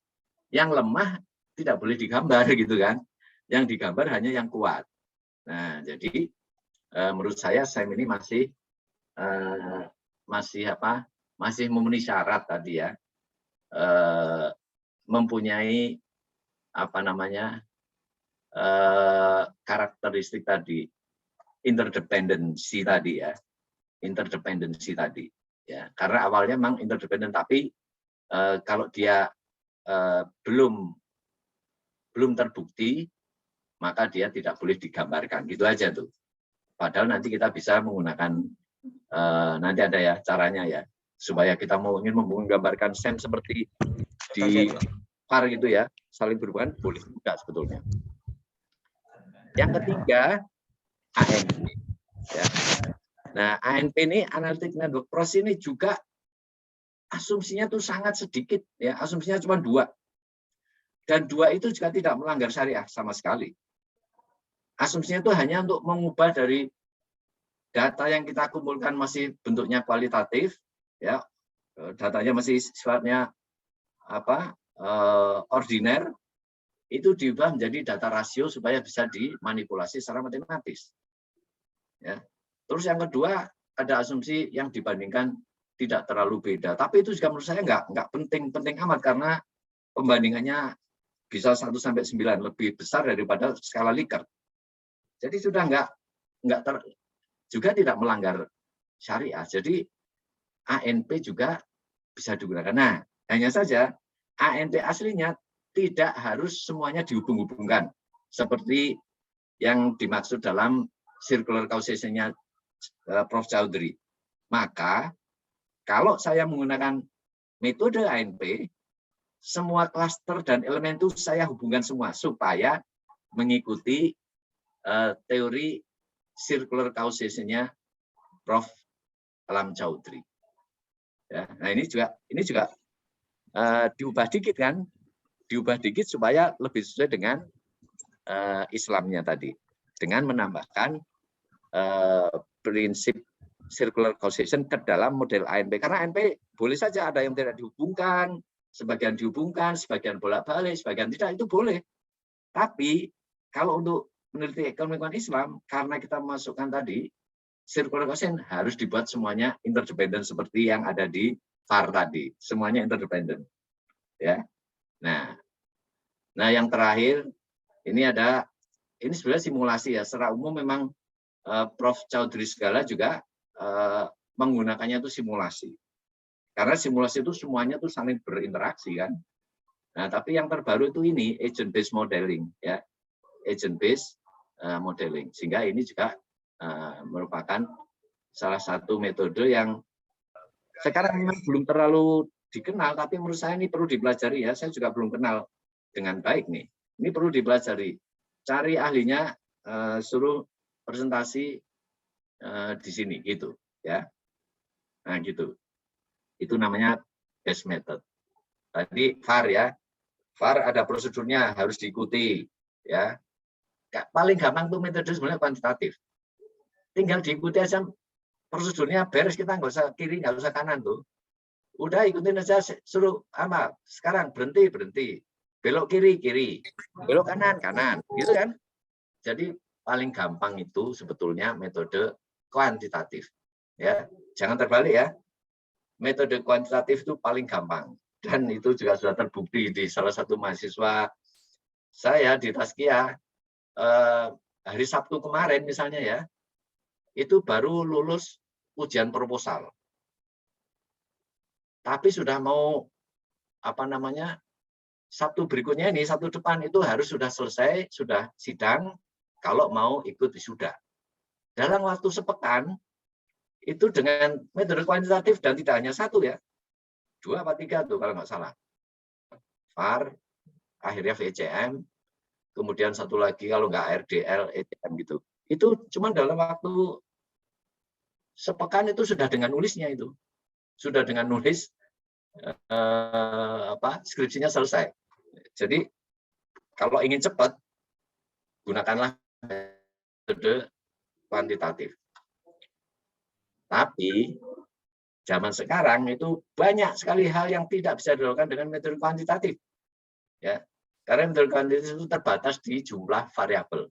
yang lemah tidak boleh digambar gitu kan. Yang digambar hanya yang kuat. Nah, jadi menurut saya SEM ini masih memenuhi syarat tadi ya. Mempunyai karakteristik tadi, interdependensi tadi ya, karena awalnya memang interdependen, tapi kalau dia belum terbukti, maka dia tidak boleh digambarkan, gitu aja tuh. Padahal nanti kita bisa menggunakan nanti ada ya caranya ya, supaya kita ingin menggambarkan SEM seperti di Far gitu ya, saling berhubungan, boleh juga sebetulnya. Yang ketiga, ANP. Ya. Nah, ANP ini, Analytic Network Process ini juga asumsinya tuh sangat sedikit, ya, asumsinya cuma 2. Dan 2 itu juga tidak melanggar syariah sama sekali. Asumsinya itu hanya untuk mengubah dari data yang kita kumpulkan masih bentuknya kualitatif, ya, datanya masih sifatnya ordiner, itu diubah menjadi data rasio supaya bisa dimanipulasi secara matematis. Ya. Terus yang kedua, ada asumsi yang dibandingkan tidak terlalu beda. Tapi itu juga menurut saya nggak penting amat, karena pembandingannya bisa 1-9 lebih besar daripada skala Likert. Jadi sudah juga tidak melanggar syariah. Jadi ANP juga bisa digunakan. Nah, hanya saja ANP aslinya tidak harus semuanya dihubung-hubungkan seperti yang dimaksud dalam circular causation-nya Prof. Choudhury. Maka kalau saya menggunakan metode ANP, semua klaster dan elemen itu saya hubungkan semua supaya mengikuti teori circular causation-nya Prof. Alam Choudhury. Ya, nah ini juga diubah dikit kan, diubah dikit supaya lebih sesuai dengan Islamnya tadi, dengan menambahkan prinsip circular causation ke dalam model ANP. Karena ANP boleh saja ada yang tidak dihubungkan, sebagian dihubungkan, sebagian bolak-balik, sebagian tidak, itu boleh. Tapi kalau untuk meneliti ekonomi keuangan Islam, karena kita masukkan tadi, circular causation harus dibuat semuanya interdependent seperti yang ada di VAR tadi. Semuanya interdependent. Ya. Nah, yang terakhir, ini sebenarnya simulasi ya. Secara umum memang Prof. Chaudhry Segala juga menggunakannya itu simulasi. Karena simulasi itu semuanya tuh saling berinteraksi kan. Nah, tapi yang terbaru itu ini agent based modeling ya. Agent based modeling. Sehingga ini juga merupakan salah satu metode yang sekarang memang belum terlalu dikenal, tapi menurut saya ini perlu dipelajari ya. Saya juga belum kenal dengan baik nih. Ini perlu dipelajari. Cari ahlinya, suruh presentasi di sini gitu ya. Nah gitu. Itu namanya best method. Tadi VAR ya. VAR ada prosedurnya harus diikuti ya. Paling gampang tuh metode sebenarnya kuantitatif. Tinggal diikuti aja prosedurnya beres, kita nggak usah kiri, nggak usah kanan tuh. Udah ikutin aja, suruh amal. Sekarang berhenti. Belok kiri, belok kanan, gitu kan? Jadi paling gampang itu sebetulnya metode kuantitatif. Ya, jangan terbalik ya. Metode kuantitatif itu paling gampang, dan itu juga sudah terbukti di salah satu mahasiswa saya di Tazkiyah hari Sabtu kemarin misalnya ya, itu baru lulus ujian proposal, tapi sudah mau Sabtu berikutnya ini, Sabtu depan itu harus sudah selesai, sudah sidang kalau mau ikut wisuda. Dalam waktu sepekan itu dengan metode kuantitatif, dan tidak hanya satu ya, 2 atau 3 tuh kalau nggak salah. VAR, akhirnya VCM, kemudian satu lagi kalau nggak RDL, ECM gitu. Itu cuma dalam waktu sepekan itu sudah dengan nulisnya itu. Sudah dengan nulis skripsinya selesai. Jadi kalau ingin cepat, gunakanlah metode kuantitatif. Tapi zaman sekarang itu banyak sekali hal yang tidak bisa dilakukan dengan metode kuantitatif. Ya, karena metode kuantitatif itu terbatas di jumlah variabel.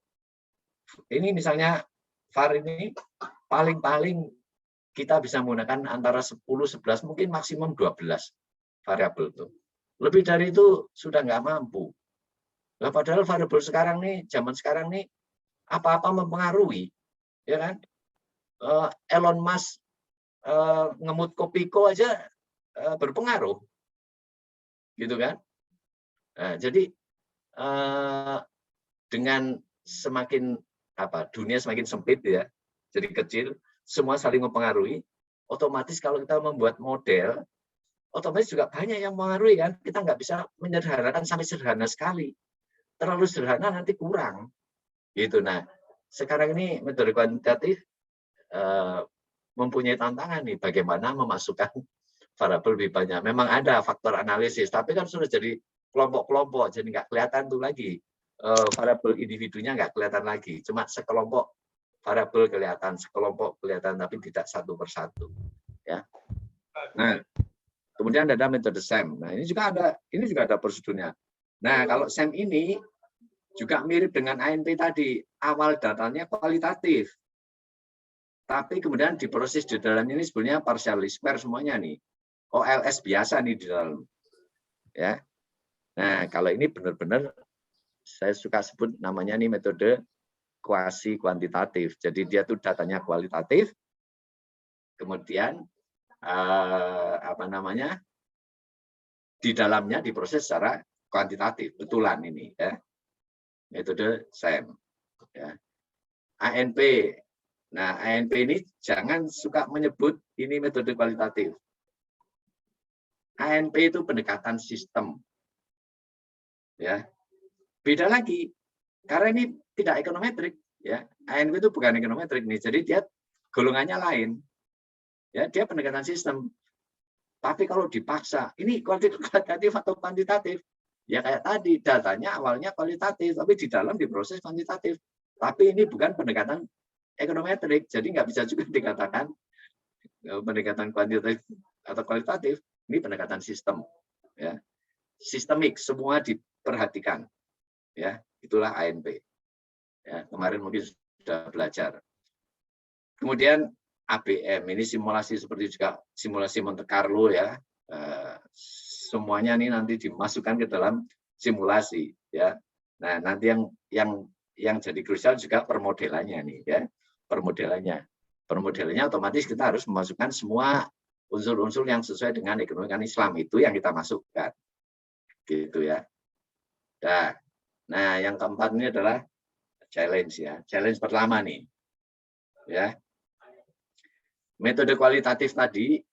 Ini misalnya VAR ini paling-paling kita bisa menggunakan antara 10, 11, mungkin maksimum 12 variabel itu. Lebih dari itu sudah nggak mampu. Nah, padahal variabel sekarang nih, zaman sekarang nih, apa-apa mempengaruhi, ya kan? Elon Musk ngemut Kopiko aja berpengaruh, gitu kan? Nah, jadi dengan semakin dunia semakin sempit ya, jadi kecil, semua saling mempengaruhi. Otomatis kalau kita membuat model, otomatis juga banyak yang mempengaruhi kan. Kita nggak bisa menyederhanakan sampai sederhana sekali. Terlalu sederhana nanti kurang, gitu. Nah, sekarang ini metode kuantitatif mempunyai tantangan nih, bagaimana memasukkan variabel lebih banyak. Memang ada faktor analisis, tapi kan sudah jadi kelompok-kelompok, jadi nggak kelihatan tuh lagi. Variabel individunya nggak kelihatan lagi, cuma sekelompok variabel kelihatan, sekelompok kelihatan, tapi tidak satu persatu. Ya. Nah, kemudian ada metode SEM. Nah, ini juga ada prosedurnya. Nah, kalau SEM ini juga mirip dengan ANP tadi, awal datanya kualitatif. Tapi kemudian diproses di dalam ini sebenarnya partially square semuanya nih. OLS biasa nih di dalam. Ya. Nah, kalau ini benar-benar saya suka sebut namanya nih metode kuasi kuantitatif. Jadi dia tuh datanya kualitatif. Kemudian di dalamnya diproses secara kuantitatif. Betulan ini ya. Metode SEM. Ya. ANP. Nah, ANP ini jangan suka menyebut ini metode kualitatif. ANP itu pendekatan sistem. Ya. Beda lagi. Karena ini tidak ekonometrik, ya. ANP itu bukan ekonometrik nih. Jadi dia golongannya lain. Ya, dia pendekatan sistem. Tapi kalau dipaksa, ini kualitatif atau kuantitatif? Ya kayak tadi, datanya awalnya kualitatif, tapi di dalam diproses kuantitatif. Tapi ini bukan pendekatan ekonometrik, jadi nggak bisa juga dikatakan pendekatan kuantitatif atau kualitatif, ini pendekatan sistem, ya, sistemik, semua diperhatikan, ya, itulah ANP. Ya, kemarin mungkin sudah belajar. Kemudian ABM, ini simulasi seperti juga simulasi Monte Carlo, ya, semuanya ini nanti dimasukkan ke dalam simulasi, ya. Nah, nanti yang jadi krusial juga permodelannya nih, ya, permodelannya otomatis kita harus memasukkan semua unsur-unsur yang sesuai dengan ekonomi Islam, itu yang kita masukkan, gitu ya. Nah, yang keempat ini adalah challenge, ya. Challenge pertama nih, ya. Metode kualitatif tadi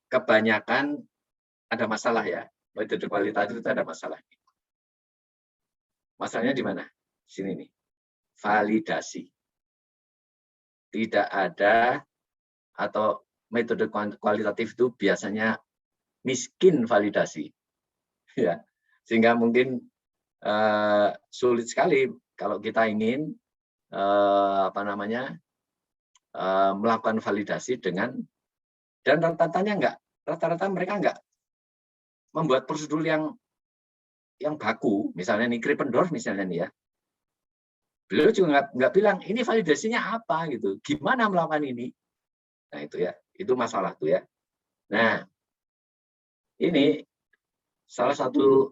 kebanyakan ada masalah, ya. Metode kualitatif itu ada masalah. Masalahnya di mana? Sini nih. Validasi. Tidak ada, atau metode kualitatif itu biasanya miskin validasi, ya, sehingga mungkin sulit sekali kalau kita ingin melakukan validasi dengan, dan rata-rata mereka enggak membuat prosedur yang baku. Misalnya nih Krippendorff misalnya nih, ya, beliau juga nggak bilang ini validasinya apa gitu, gimana melakukan ini. Nah itu, ya, itu masalah tuh, ya. Nah ini salah satu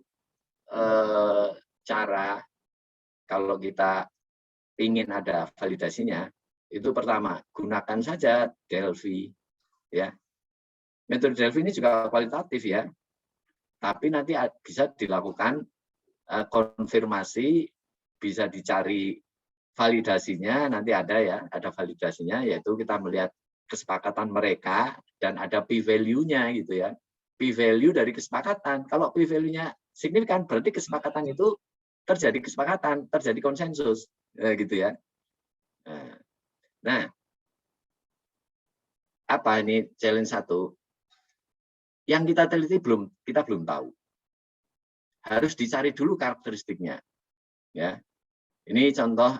cara kalau kita ingin ada validasinya, itu pertama gunakan saja Delphi, ya. Metode Delphi ini juga kualitatif, ya, tapi nanti bisa dilakukan konfirmasi, bisa dicari validasinya, nanti ada, ya, ada validasinya, yaitu kita melihat kesepakatan mereka dan ada p-value-nya gitu, ya. P-value dari kesepakatan. Kalau p-value-nya signifikan berarti kesepakatan itu terjadi kesepakatan, terjadi konsensus, gitu, ya. Nah, apa ini challenge 1? Yang kita teliti kita belum tahu. Harus dicari dulu karakteristiknya, ya. Ini contoh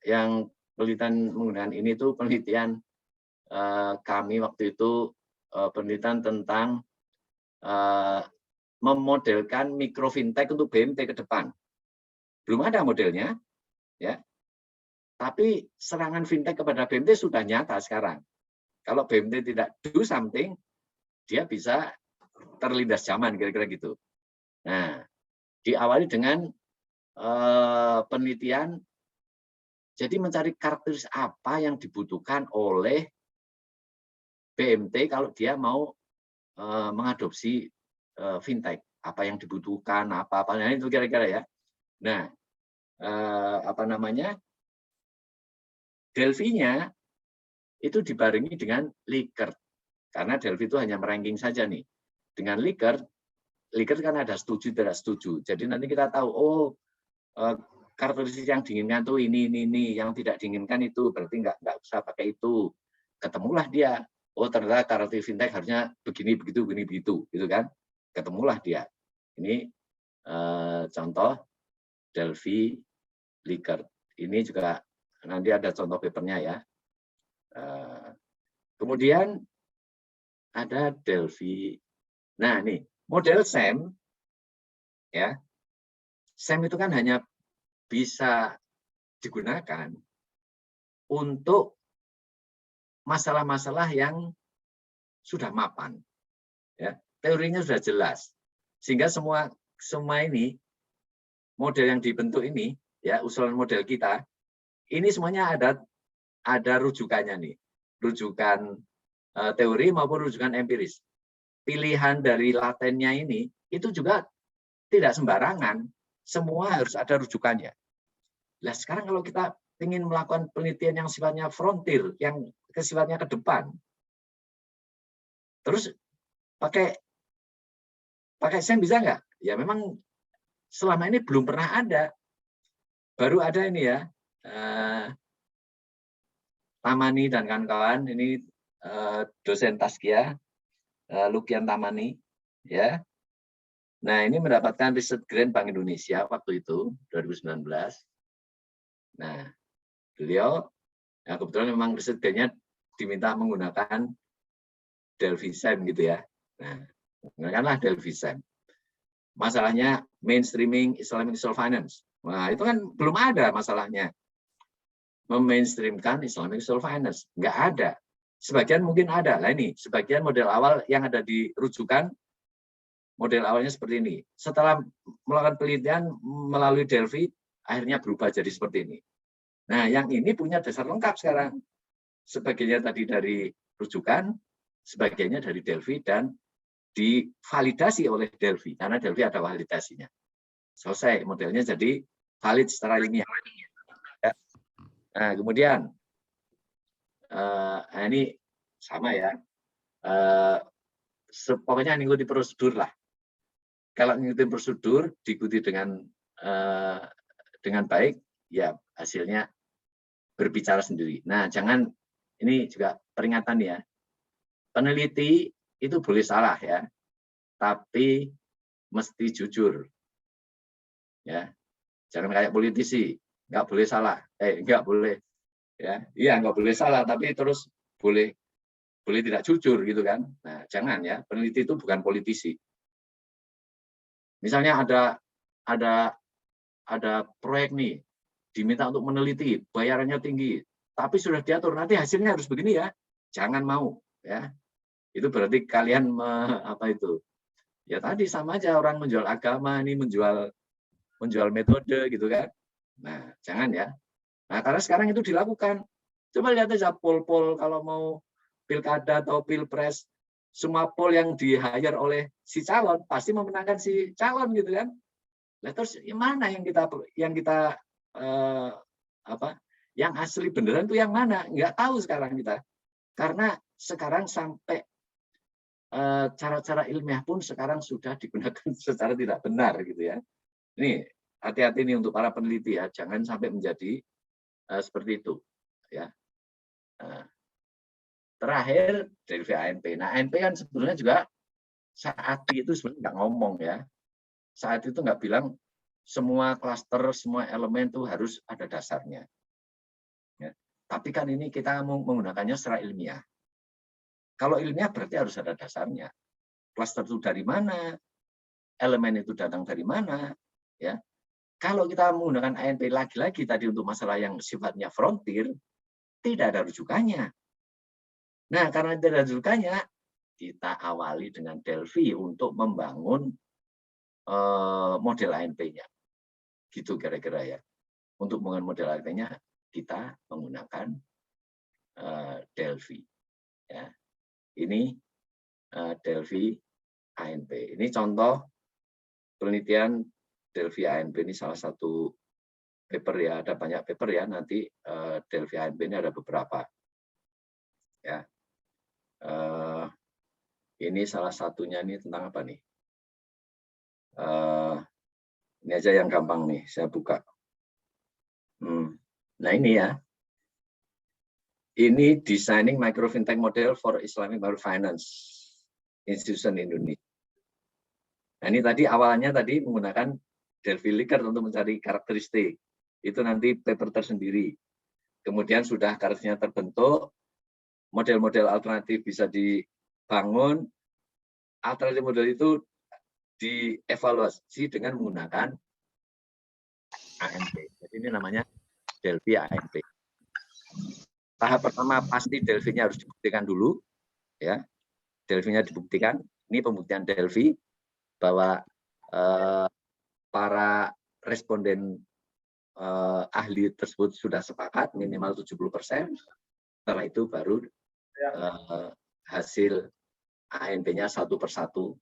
yang penelitian menggunakan ini tuh penelitian kami waktu itu, penelitian tentang memodelkan mikro fintech untuk BMT ke depan. Belum ada modelnya, ya. Tapi serangan fintech kepada BMT sudah nyata sekarang. Kalau BMT tidak do something, dia bisa terlindas zaman, kira-kira gitu. Nah, diawali dengan penelitian, jadi mencari karakteristik apa yang dibutuhkan oleh BMT kalau dia mau mengadopsi fintech, apa yang dibutuhkan, apa-apanya itu kira-kira, ya. Nah, Delphi-nya itu dibarengi dengan Likert, karena Delphi itu hanya meranking saja nih. Dengan Likert kan ada setuju tidak setuju. Jadi nanti kita tahu, oh, karakteristik yang diinginkan tuh ini, yang tidak diinginkan itu, berarti nggak usah pakai itu. Ketemulah dia, oh ternyata karakteristik fintech harusnya begini, begitu, gitu kan? Ketemulah dia. Ini contoh Delphi Likert. Ini juga nanti ada contoh papernya, ya. Kemudian ada Delphi. Nah, nih model SAM, ya. SAM itu kan hanya bisa digunakan untuk masalah-masalah yang sudah mapan, ya. Teorinya sudah jelas, sehingga semua ini model yang dibentuk ini, ya, usulan model kita ini semuanya ada rujukannya nih, rujukan teori maupun rujukan empiris. Pilihan dari latennya ini itu juga tidak sembarangan, semua harus ada rujukannya. Nah, sekarang kalau kita ingin melakukan penelitian yang sifatnya frontier, yang sifatnya ke depan, terus pakai SAM bisa nggak? Ya memang selama ini belum pernah ada. Baru ada ini, ya, Tamani dan kawan-kawan, ini dosen Taskia, Lukian Tamani, ya. Nah, ini mendapatkan riset grant Bank Indonesia waktu itu 2019. Nah, beliau, ya kebetulan memang riset grantnya diminta menggunakan Delphi-SEM gitu ya. Nah, gunakanlah Delphi-SEM. Masalahnya mainstreaming Islamic Social Finance. Nah, itu kan belum ada masalahnya. Memainstreamkan Islamic Social Finance. Nggak ada. Sebagian mungkin ada. Nah ini, sebagian model awal yang ada di rujukan, model awalnya seperti ini. Setelah melakukan penelitian melalui Delphi, akhirnya berubah jadi seperti ini. Nah, yang ini punya dasar lengkap sekarang. Sebagiannya tadi dari rujukan, sebagiannya dari Delphi, dan divalidasi oleh Delphi, karena Delphi ada validasinya. Selesai, modelnya jadi valid secara ilmiah. Ya. Nah, kemudian, ini sama ya, pokoknya mengikuti prosedur lah. Kalau mengikuti prosedur, diikuti dengan baik, ya hasilnya berbicara sendiri. Nah, jangan, ini juga peringatan ya, peneliti itu boleh salah ya, tapi mesti jujur. Ya, jangan kayak politisi, nggak boleh salah, nggak boleh, ya, iya nggak boleh salah, tapi terus boleh tidak jujur gitu kan. Nah, jangan ya, peneliti itu bukan politisi. Misalnya ada proyek nih, diminta untuk meneliti, bayarannya tinggi, tapi sudah diatur nanti hasilnya harus begini ya, jangan mau ya. Itu berarti kalian apa itu? Ya tadi sama aja orang menjual agama, ini menjual metode gitu kan. Nah, jangan ya. Nah, karena sekarang itu dilakukan. Coba lihat aja poll kalau mau pilkada atau pilpres, semua poll yang di-hire oleh si calon pasti memenangkan si calon gitu kan. Nah, terus mana yang kita yang asli beneran itu yang mana? Nggak tahu sekarang kita. Karena sekarang sampai cara-cara ilmiah pun sekarang sudah digunakan secara tidak benar gitu ya. Ini hati-hati nih untuk para peneliti ya, jangan sampai menjadi seperti itu ya. Terakhir Delphi ANP. Nah, ANP kan sebetulnya juga saat itu sebenarnya nggak ngomong ya. Saat itu nggak bilang semua klaster, semua elemen itu harus ada dasarnya. Ya. Tapi kan ini kita menggunakannya secara ilmiah. Kalau ilmiah berarti harus ada dasarnya. Klaster itu dari mana? Elemen itu datang dari mana? Ya. Kalau kita menggunakan ANP lagi-lagi tadi untuk masalah yang sifatnya frontier, tidak ada rujukannya. Nah, karena tidak ada rujukannya, kita awali dengan Delphi untuk membangun model ANP-nya. Gitu kira-kira ya. Untuk membangun model ANP-nya, kita menggunakan Delphi. Ya. Ini Delphi ANP. Ini contoh penelitian Delphi ANP, ini salah satu paper ya, ada banyak paper ya, nanti Delphi ANP ini ada beberapa. Ya. Ini salah satunya ini tentang apa nih? Ini aja yang gampang nih, saya buka. Nah ini ya. Ini Designing Micro Fintech Model for Islamic Microfinance Institution Indonesia. Nah ini tadi awalnya tadi menggunakan Delphi Likert untuk mencari karakteristik. Itu nanti paper tersendiri. Kemudian sudah karakteristiknya terbentuk, model-model alternatif bisa dibangun, alternatif model itu dievaluasi dengan menggunakan ANP. Jadi ini namanya Delphi ANP. Tahap pertama pasti Delphi-nya harus dibuktikan dulu, ya. Delphi-nya dibuktikan. Ini pembuktian Delphi bahwa para responden ahli tersebut sudah sepakat minimal 70%. Setelah itu baru hasil ANP-nya satu persatu.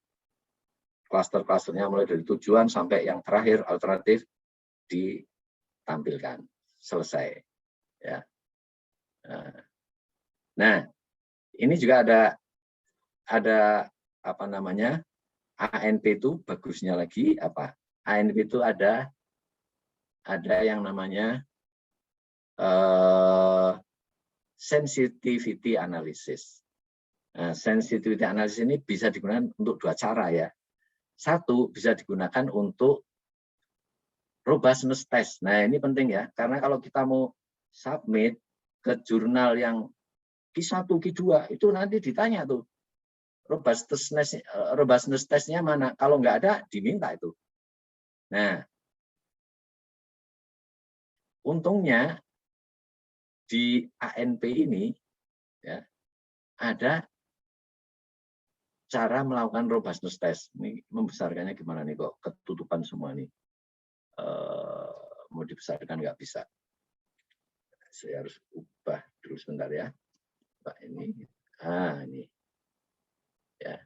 Klaster-klasternya mulai dari tujuan sampai yang terakhir alternatif ditampilkan. Selesai. Ya. Nah, ini juga ada apa namanya? ANP itu bagusnya lagi apa? ANP itu ada yang namanya sensitivity analysis. Nah, sensitivity analysis ini bisa digunakan untuk dua cara ya. Satu, bisa digunakan untuk robustness test. Nah, ini penting ya, karena kalau kita mau submit ke jurnal yang Q1, Q2 itu nanti ditanya tuh robustness testnya mana. Kalau nggak ada, diminta itu. Nah, untungnya di ANP ini ya, ada cara melakukan robustness test. Ini membesarkannya gimana nih kok ketutupan semua nih. Mau dibesarkan nggak bisa. Saya harus ubah dulu sebentar ya. Pak ini. Ini. Ya.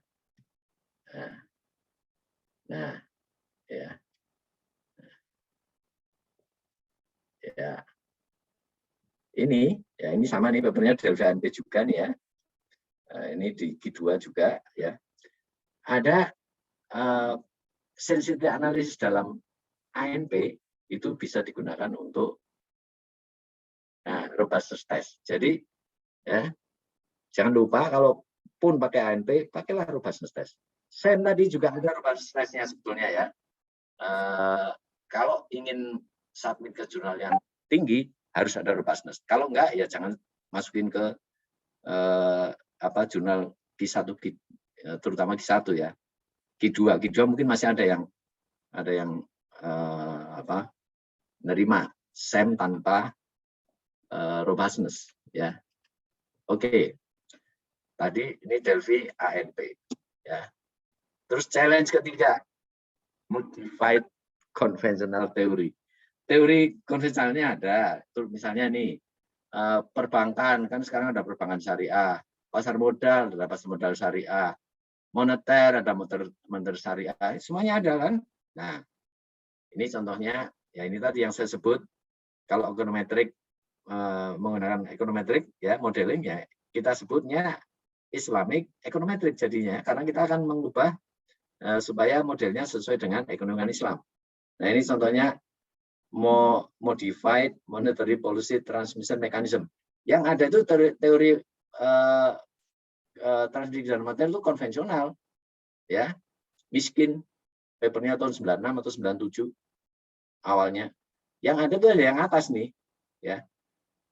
Nah, ya. Ya. Ini sama nih papernya Delphi ANP juga nih ya. Ini di Q2 juga ya. Ada sensitivity analysis dalam ANP itu bisa digunakan untuk robustness test. Jadi ya, jangan lupa kalaupun pakai ANP, pakailah robustness test. SEM tadi juga ada robustness testnya sebetulnya ya. Kalau ingin submit ke jurnal yang tinggi harus ada robustness. Kalau enggak ya jangan masukin ke jurnal Q1, terutama Q1 ya. Q2 mungkin masih ada yang menerima SEM tanpa robustness ya. Oke. Tadi ini Delphi ANP ya. Terus challenge ketiga, modified conventional theory. Teori konvensionalnya ada. Terus misalnya nih perbankan, kan sekarang ada perbankan syariah, pasar modal ada pasar modal syariah, moneter ada moneter syariah, semuanya ada kan. Nah, ini contohnya ya, ini tadi yang saya sebut. Kalau econometric menggunakan econometric ya, modeling ya, kita sebutnya Islamic econometric jadinya, karena kita akan mengubah supaya modelnya sesuai dengan ekonomi Islam. Nah, ini contohnya modified monetary policy transmission mechanism. Yang ada itu teori transmisi moneter itu konvensional ya. Miskin papernya tahun 96 atau 97 awalnya. Yang ada itu yang atas nih ya.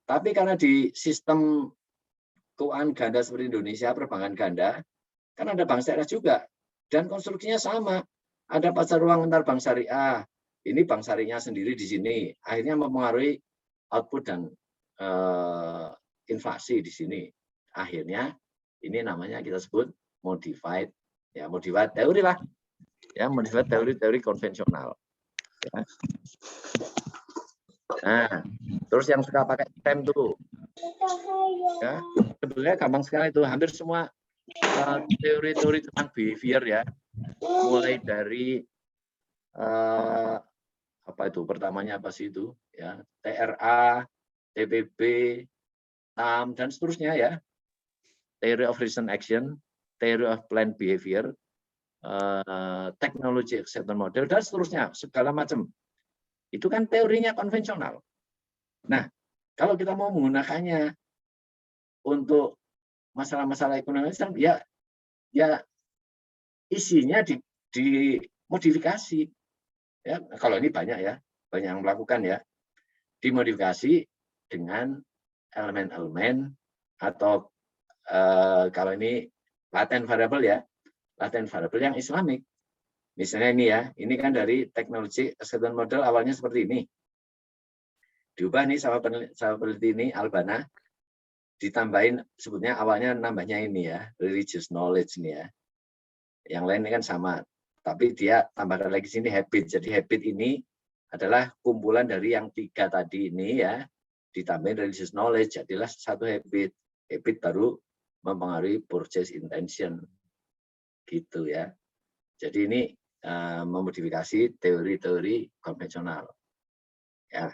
Tapi karena di sistem keuangan ganda seperti Indonesia, perbankan ganda, kan ada bank syariah juga dan konstruksinya sama. Ada pasar uang antar bank syariah. Ini bank syariahnya sendiri di sini, akhirnya mempengaruhi output dan inflasi di sini. Akhirnya ini namanya kita sebut modified ya, modified teori lah. Ya, modified teori konvensional. Ya. Nah, terus yang suka pakai SEM tuh. Ya, sebenarnya gampang sekali itu, hampir semua teori-teori tentang behavior ya. Mulai dari pertamanya apa sih itu ya, TRA, TPB, TAM dan seterusnya ya, theory of reason action, theory of planned behavior, technology acceptance model dan seterusnya, segala macam itu kan teorinya konvensional. Nah, kalau kita mau menggunakannya untuk masalah-masalah ekonomi ya isinya dimodifikasi. Ya, kalau ini banyak ya, banyak yang melakukan ya, dimodifikasi dengan elemen-elemen atau kalau ini latent variable ya, latent variable yang Islamik. Misalnya ini ya, ini kan dari teknologi acceptance model awalnya seperti ini. Diubah nih sama peneliti ini Albana, ditambahin sebetulnya awalnya nambahnya ini ya, religious knowledge nih ya. Yang lain ini kan sama. Tapi dia tambahkan lagi sini habit. Jadi habit ini adalah kumpulan dari yang 3 tadi ini ya, ditambahin religious knowledge, jadilah satu habit. Habit baru mempengaruhi purchase intention. Gitu ya. Jadi ini memodifikasi teori-teori konvensional. Ya.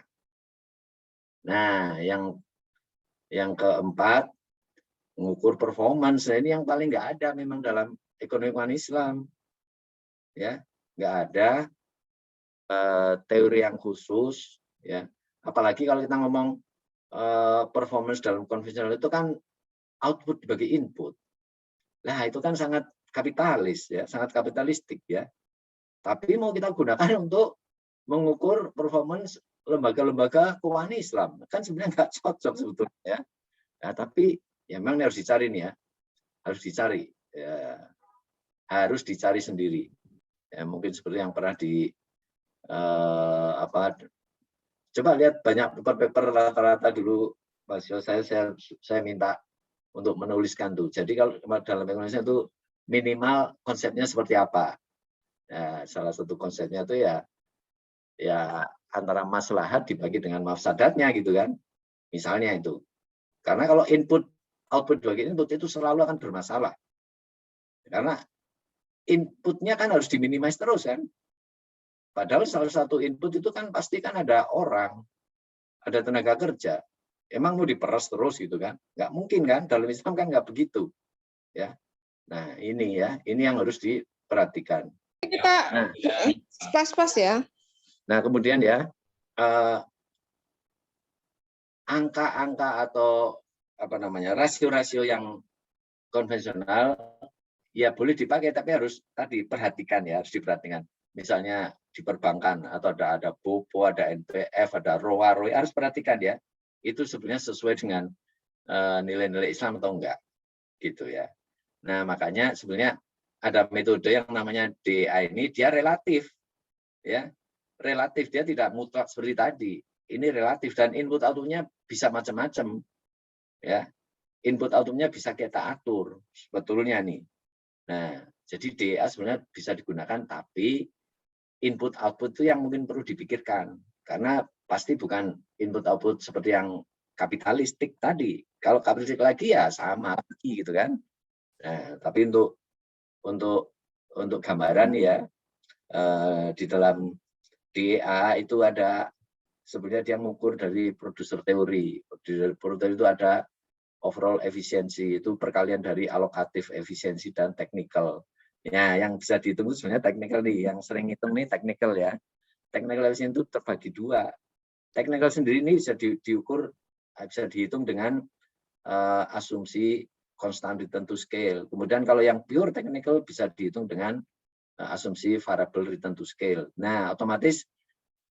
Nah, yang keempat, mengukur performance. Nah, ini yang paling nggak ada memang dalam ekonomi Islam. Ya, nggak ada teori yang khusus ya, apalagi kalau kita ngomong performance dalam konvensional itu kan output dibagi input. Nah, itu kan sangat kapitalis ya, sangat kapitalistik ya. Tapi mau kita gunakan untuk mengukur performance lembaga-lembaga keuangan Islam kan sebenarnya nggak cocok sebetulnya ya. Nah, tapi Ya memang ini harus dicari nih ya, harus dicari, ya, harus dicari sendiri. Ya, mungkin seperti yang pernah coba lihat banyak paper-paper rata-rata dulu, Mas Yo, saya minta untuk menuliskan tuh. Jadi kalau dalam Indonesia itu minimal konsepnya seperti apa. Ya, salah satu konsepnya itu ya antara maslahat dibagi dengan mafsadatnya gitu kan. Misalnya itu. Karena kalau output bagi input itu selalu akan bermasalah. Karena inputnya kan harus diminimais terus kan. Padahal salah satu input itu kan pasti kan ada orang, ada tenaga kerja. Emang mau diperas terus gitu kan? Nggak mungkin kan? Dalam Islam kan nggak begitu. Ya. Nah ini ya, ini yang harus diperhatikan. Kita pas-pas ya. Nah kemudian ya, angka-angka atau rasio-rasio yang konvensional ya boleh dipakai, tapi harus tadi perhatikan ya, harus diperhatikan. Misalnya di perbankan atau ada BOPO, ada NPF, ada ROA, harus perhatikan ya. Itu sebenarnya sesuai dengan nilai-nilai Islam atau enggak, gitu ya. Nah makanya sebenarnya ada metode yang namanya DA ini, dia relatif, ya, relatif, dia tidak mutlak seperti tadi. Ini relatif dan input outputnya bisa macam-macam, ya. Input outputnya bisa kita atur sebetulnya nih. Nah, jadi DA sebenarnya bisa digunakan, tapi input output itu yang mungkin perlu dipikirkan, karena pasti bukan input output seperti yang kapitalistik tadi. Kalau kapitalistik lagi ya sama lagi gitu kan. Nah, tapi untuk gambaran ya, di dalam DA itu ada sebenarnya dia mengukur dari produser teori. Produser itu ada overall efisiensi, itu perkalian dari alokatif efisiensi dan technical. Ya, yang bisa dihitung sebenarnya technical nih, yang sering hitung nih technical ya. Technical efisiensi itu terbagi dua. Technical sendiri ini bisa diukur, bisa dihitung dengan asumsi constant return to scale. Kemudian kalau yang pure technical bisa dihitung dengan asumsi variable return to scale. Nah, otomatis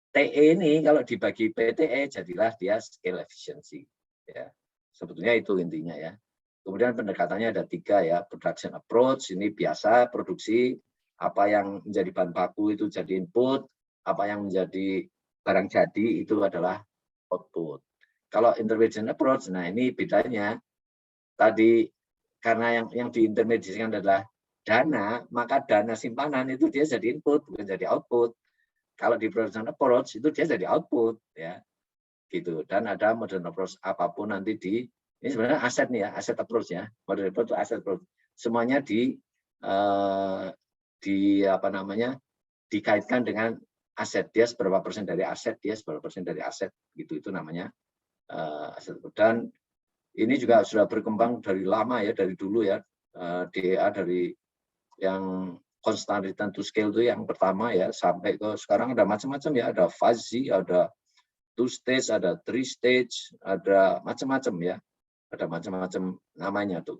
TE ini kalau dibagi PTE jadilah dia scale efficiency. Ya, sebetulnya itu intinya ya. Kemudian pendekatannya ada 3 ya, production approach, ini biasa produksi, apa yang menjadi bahan baku itu jadi input, apa yang menjadi barang jadi itu adalah output. Kalau intermediate approach, nah ini bedanya, tadi karena yang diintermediasikan adalah dana, maka dana simpanan itu dia jadi input, bukan jadi output. Kalau di production approach itu dia jadi output, ya, gitu. Dan ada modern approach apapun nanti ini sebenarnya aset nih ya, aset approach ya, modern approach itu aset approach. Semuanya dikaitkan dengan aset, dia seberapa persen dari aset, dia seberapa persen dari aset, gitu. Itu namanya aset. Dan ini juga sudah berkembang dari lama ya, dari dulu ya, DEA dari yang constant return to scale itu yang pertama ya, sampai ke sekarang ada macam-macam ya, ada fuzzy, ada 2 stage, ada 3 stage, ada macam-macam ya, ada macam-macam namanya tuh,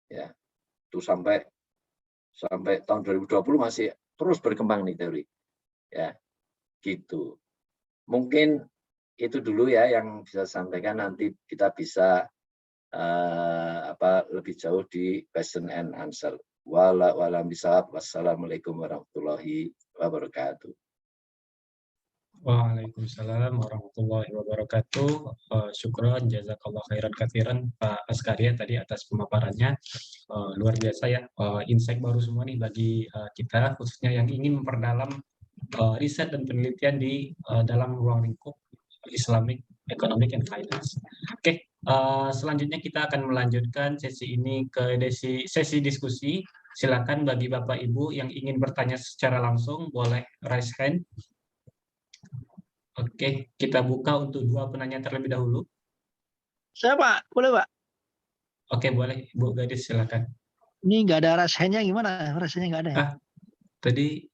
ya, tuh sampai tahun 2020 masih terus berkembang nih teori, ya, gitu. Mungkin itu dulu ya yang bisa sampaikan, nanti kita bisa lebih jauh di question and answer. Wassalamualaikum warahmatullahi wabarakatuh. Waalaikumsalam warahmatullahi wabarakatuh. Syukron, jazakallah khairan katsiran Pak Askaria tadi atas pemaparannya. Luar biasa ya, insight baru semua nih bagi kita, khususnya yang ingin memperdalam riset dan penelitian di dalam ruang lingkup Islamic Economic and Finance. Oke, selanjutnya kita akan melanjutkan sesi ini ke sesi diskusi. Silakan bagi Bapak Ibu yang ingin bertanya secara langsung boleh raise hand. Oke, kita buka untuk 2 penanya terlebih dahulu. Saya Pak, boleh Pak? Oke, boleh. Bu Gadis, silakan. Ini nggak ada rasanya gimana? Rasanya nggak ada ya? Tadi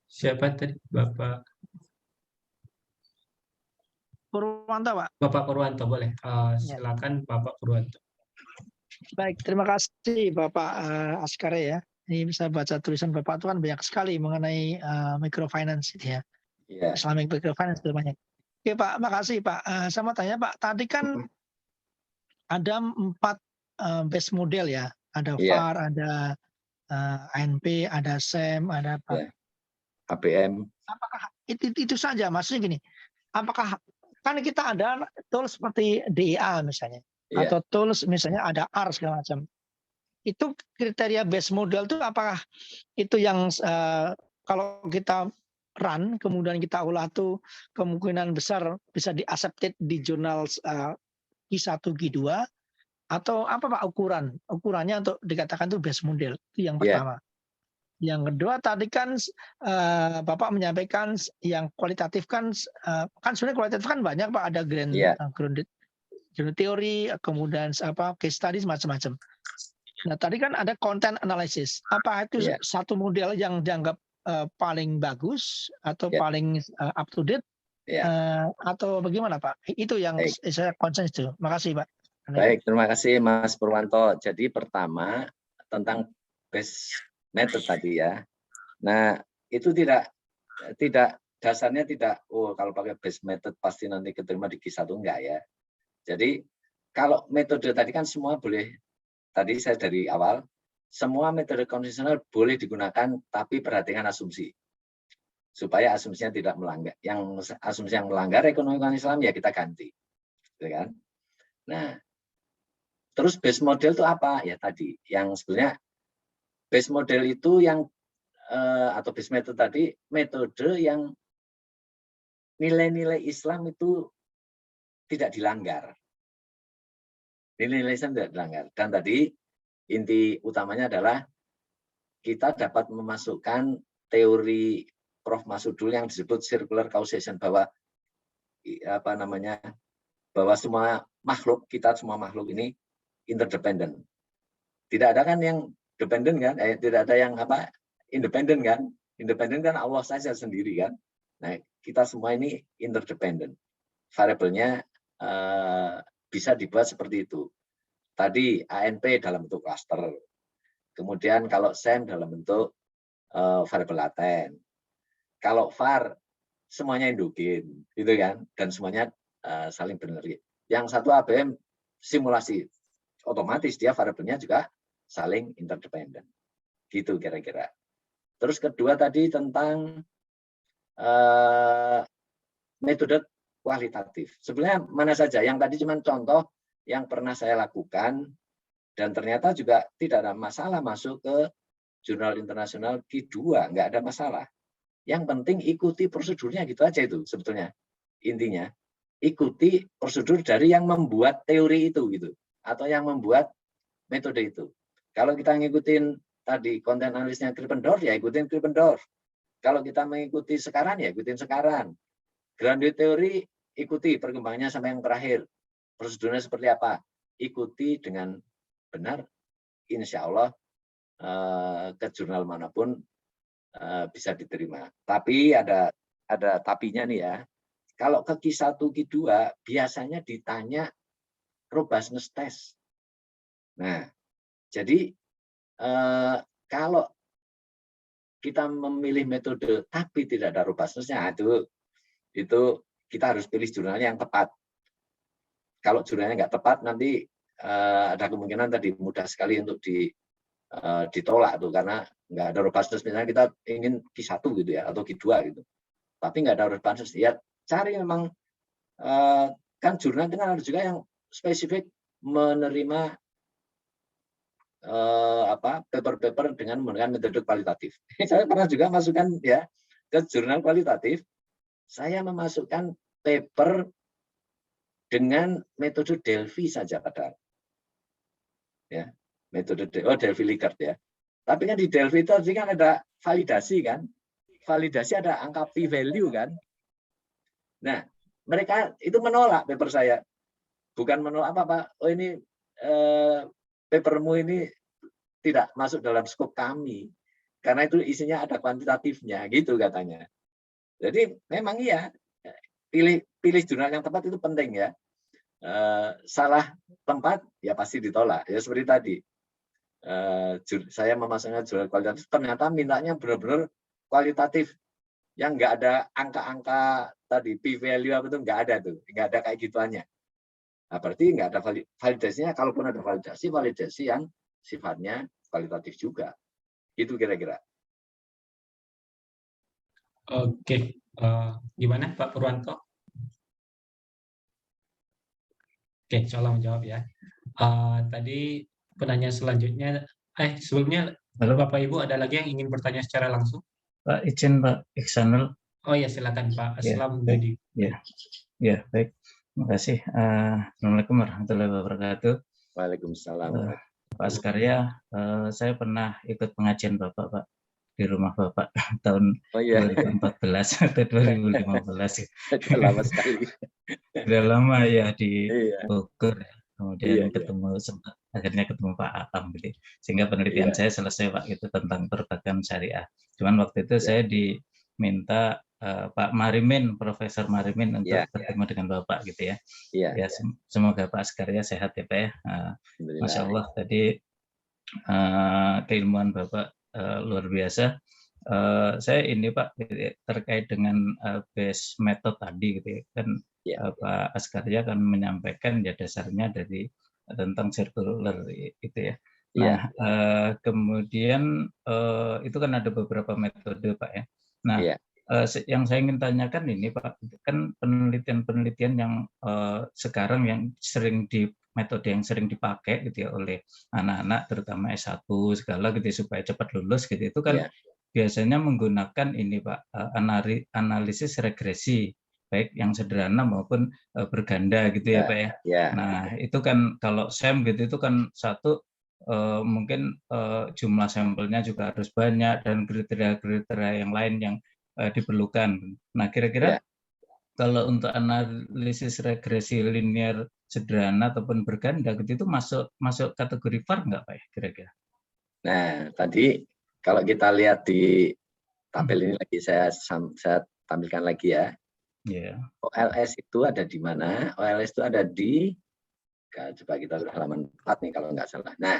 siapa tadi? Bapak Purwanto Pak. Bapak Purwanto, boleh. Silakan Bapak Purwanto. Baik, terima kasih Bapak Askare ya. Ini bisa baca tulisan Bapak itu kan banyak sekali mengenai microfinance itu ya. Yeah. Islamic microfinance itu banyak. Oke Pak, makasih Pak. Saya mau tanya Pak, tadi kan ada 4 base model ya. Ada Iya. VAR, ada ANP, ada SEM, ada apa? Ya. ABM. Apakah itu saja? Maksudnya gini, apakah kan kita ada tools seperti DIA misalnya, Iya. atau tools misalnya ada R segala macam. Itu kriteria base model itu apakah itu yang kalau kita run kemudian kita olah tuh kemungkinan besar bisa di-accepted di jurnal Q1, Q2 atau apa Pak ukurannya untuk dikatakan itu base model? Itu yang Iya. pertama. Yang kedua tadi kan Bapak menyampaikan yang kualitatif kan sebenarnya kualitatif kan banyak Pak, ada Iya. grounded teori, kemudian case study macam-macam. Nah tadi kan ada content analysis. Apa itu Iya. satu model yang dianggap paling bagus atau Iya. paling up to date Iya. atau bagaimana Pak? Itu yang Baik. saya concern itu. Makasih Pak. Baik, terima kasih Mas Purwanto. Jadi pertama tentang base method tadi ya. Nah, itu tidak dasarnya tidak kalau pakai base method pasti nanti keterima di Q1 enggak ya. Jadi kalau metode tadi kan semua boleh, tadi saya dari awal semua metode konvensional boleh digunakan tapi perhatikan asumsi. Supaya asumsinya tidak melanggar. Yang asumsi yang melanggar ekonomi Islam ya kita ganti. Gitu kan? Nah, terus base model itu apa? Ya tadi, yang sebenarnya base model itu yang atau base method tadi, metode yang nilai-nilai Islam itu tidak dilanggar. Nilai-nilai Islam tidak dilanggar. Dan tadi inti utamanya adalah kita dapat memasukkan teori Prof. Masudul yang disebut circular causation, bahwa bahwa semua makhluk, kita semua makhluk ini interdependent. Tidak ada kan yang dependent kan? Tidak ada yang independen kan? Independen kan Allah saja sendiri kan? Nah, kita semua ini interdependent. Variabelnya bisa dibuat seperti itu. Tadi ANP dalam bentuk cluster. Kemudian kalau SEM dalam bentuk variabel laten. Kalau VAR semuanya endogen, gitu kan? Dan semuanya saling benar. Yang satu ABM simulasi, otomatis dia variabelnya juga saling interdependent. Gitu kira-kira. Terus kedua tadi tentang metode kualitatif. Sebenarnya mana saja, yang tadi cuma contoh yang pernah saya lakukan dan ternyata juga tidak ada masalah masuk ke jurnal internasional Q2, nggak ada masalah. Yang penting ikuti prosedurnya, gitu aja itu sebetulnya. Intinya, ikuti prosedur dari yang membuat teori itu gitu, atau yang membuat metode itu. Kalau kita ngikutin tadi konten analisnya Krippendorff, ya ikutin Krippendorff. Kalau kita mengikuti sekarang, ya ikutin sekarang. Grounded teori, ikuti perkembangannya sampai yang terakhir. Prosedurnya seperti apa? Ikuti dengan benar, insya Allah ke jurnal manapun bisa diterima. Tapi ada tapinya nih ya. Kalau ke Q1, Q2 biasanya ditanya robustness test. Nah, jadi kalau kita memilih metode tapi tidak ada robustness-nya, itu kita harus pilih jurnalnya yang tepat. Kalau jurnalnya nggak tepat, nanti ada kemungkinan tadi mudah sekali untuk ditolak tuh, karena nggak ada robustness. Misalnya kita ingin Q1 gitu ya, atau Q2 gitu, tapi nggak ada robustness, ya cari memang kan jurnal itu kan ada juga yang spesifik menerima paper-paper dengan menggunakan metode kualitatif. Saya pernah juga masukkan ya ke jurnal kualitatif, saya memasukkan paper dengan metode Delphi saja padahal. Ya, metode Delphi-Likert ya. Tapi kan di Delphi itu kan ada validasi kan? Validasi ada angka p-value kan? Nah, mereka itu menolak paper saya. Bukan menolak apa-apa. Oh ini papermu ini tidak masuk dalam skop kami. Karena itu isinya ada kuantitatifnya, gitu katanya. Jadi memang iya, pilih jurnal yang tepat itu penting ya. Salah tempat ya pasti ditolak. Ya seperti tadi. Saya memasangkan jurnal kualitatif, ternyata mintanya benar-benar kualitatif. Yang nggak ada angka-angka tadi, p-value apa itu nggak ada tuh. Nggak ada kayak gituannya. Nah, berarti nggak ada validasinya. Kalaupun ada validasi, validasi yang sifatnya kualitatif juga. Itu kira-kira. Oke, gimana Pak Purwanto? Oke, insya Allah menjawab ya. Tadi penanya selanjutnya, sebelumnya Halo, Bapak Ibu ada lagi yang ingin bertanya secara langsung? Pak izin Pak Iksanul. Oh ya, silakan Pak Ya, Aslam baik. Budi. Ya, baik. Terima kasih. Assalamualaikum warahmatullahi wabarakatuh. Waalaikumsalam. Pak Askarya, saya pernah ikut pengajian Bapak, Pak, di rumah Bapak tahun 2014 atau 2015. Lama sekali. Sudah lama ya di Iya. Bogor. Kemudian akhirnya ketemu Pak Aam gitu. Sehingga penelitian saya selesai Pak itu tentang perbankan syariah. Cuman waktu itu saya diminta Pak Marimin, Profesor Marimin untuk bertemu dengan Bapak gitu ya. Ya, semoga Pak Askarya sehat ya Pak ya. Masya Allah tadi keilmuan Bapak luar biasa. Saya ini Pak terkait dengan base method tadi gitu ya. Kan Pak Askarya kan menyampaikan ya dasarnya dari tentang circular itu ya. Nah, kemudian itu kan ada beberapa metode Pak ya. Nah, yang saya ingin tanyakan ini Pak, kan penelitian-penelitian yang sekarang yang sering metode yang sering dipakai gitu ya oleh anak-anak terutama S1 segala gitu ya, supaya cepat lulus gitu itu kan biasanya menggunakan ini Pak analisis regresi baik yang sederhana maupun berganda gitu ya Pak ya. Nah, itu kan kalau SEM gitu itu kan satu mungkin jumlah sampelnya juga harus banyak dan kriteria-kriteria yang lain yang diperlukan. Nah, kira-kira kalau untuk analisis regresi linear sederhana ataupun berganda gitu itu masuk kategori VAR nggak Pak ya kira-kira? Nah, tadi kalau kita lihat di tabel ini lagi saya tampilkan lagi ya. OLS itu ada di mana? OLS itu ada di, coba kita halaman 4 nih kalau nggak salah. Nah,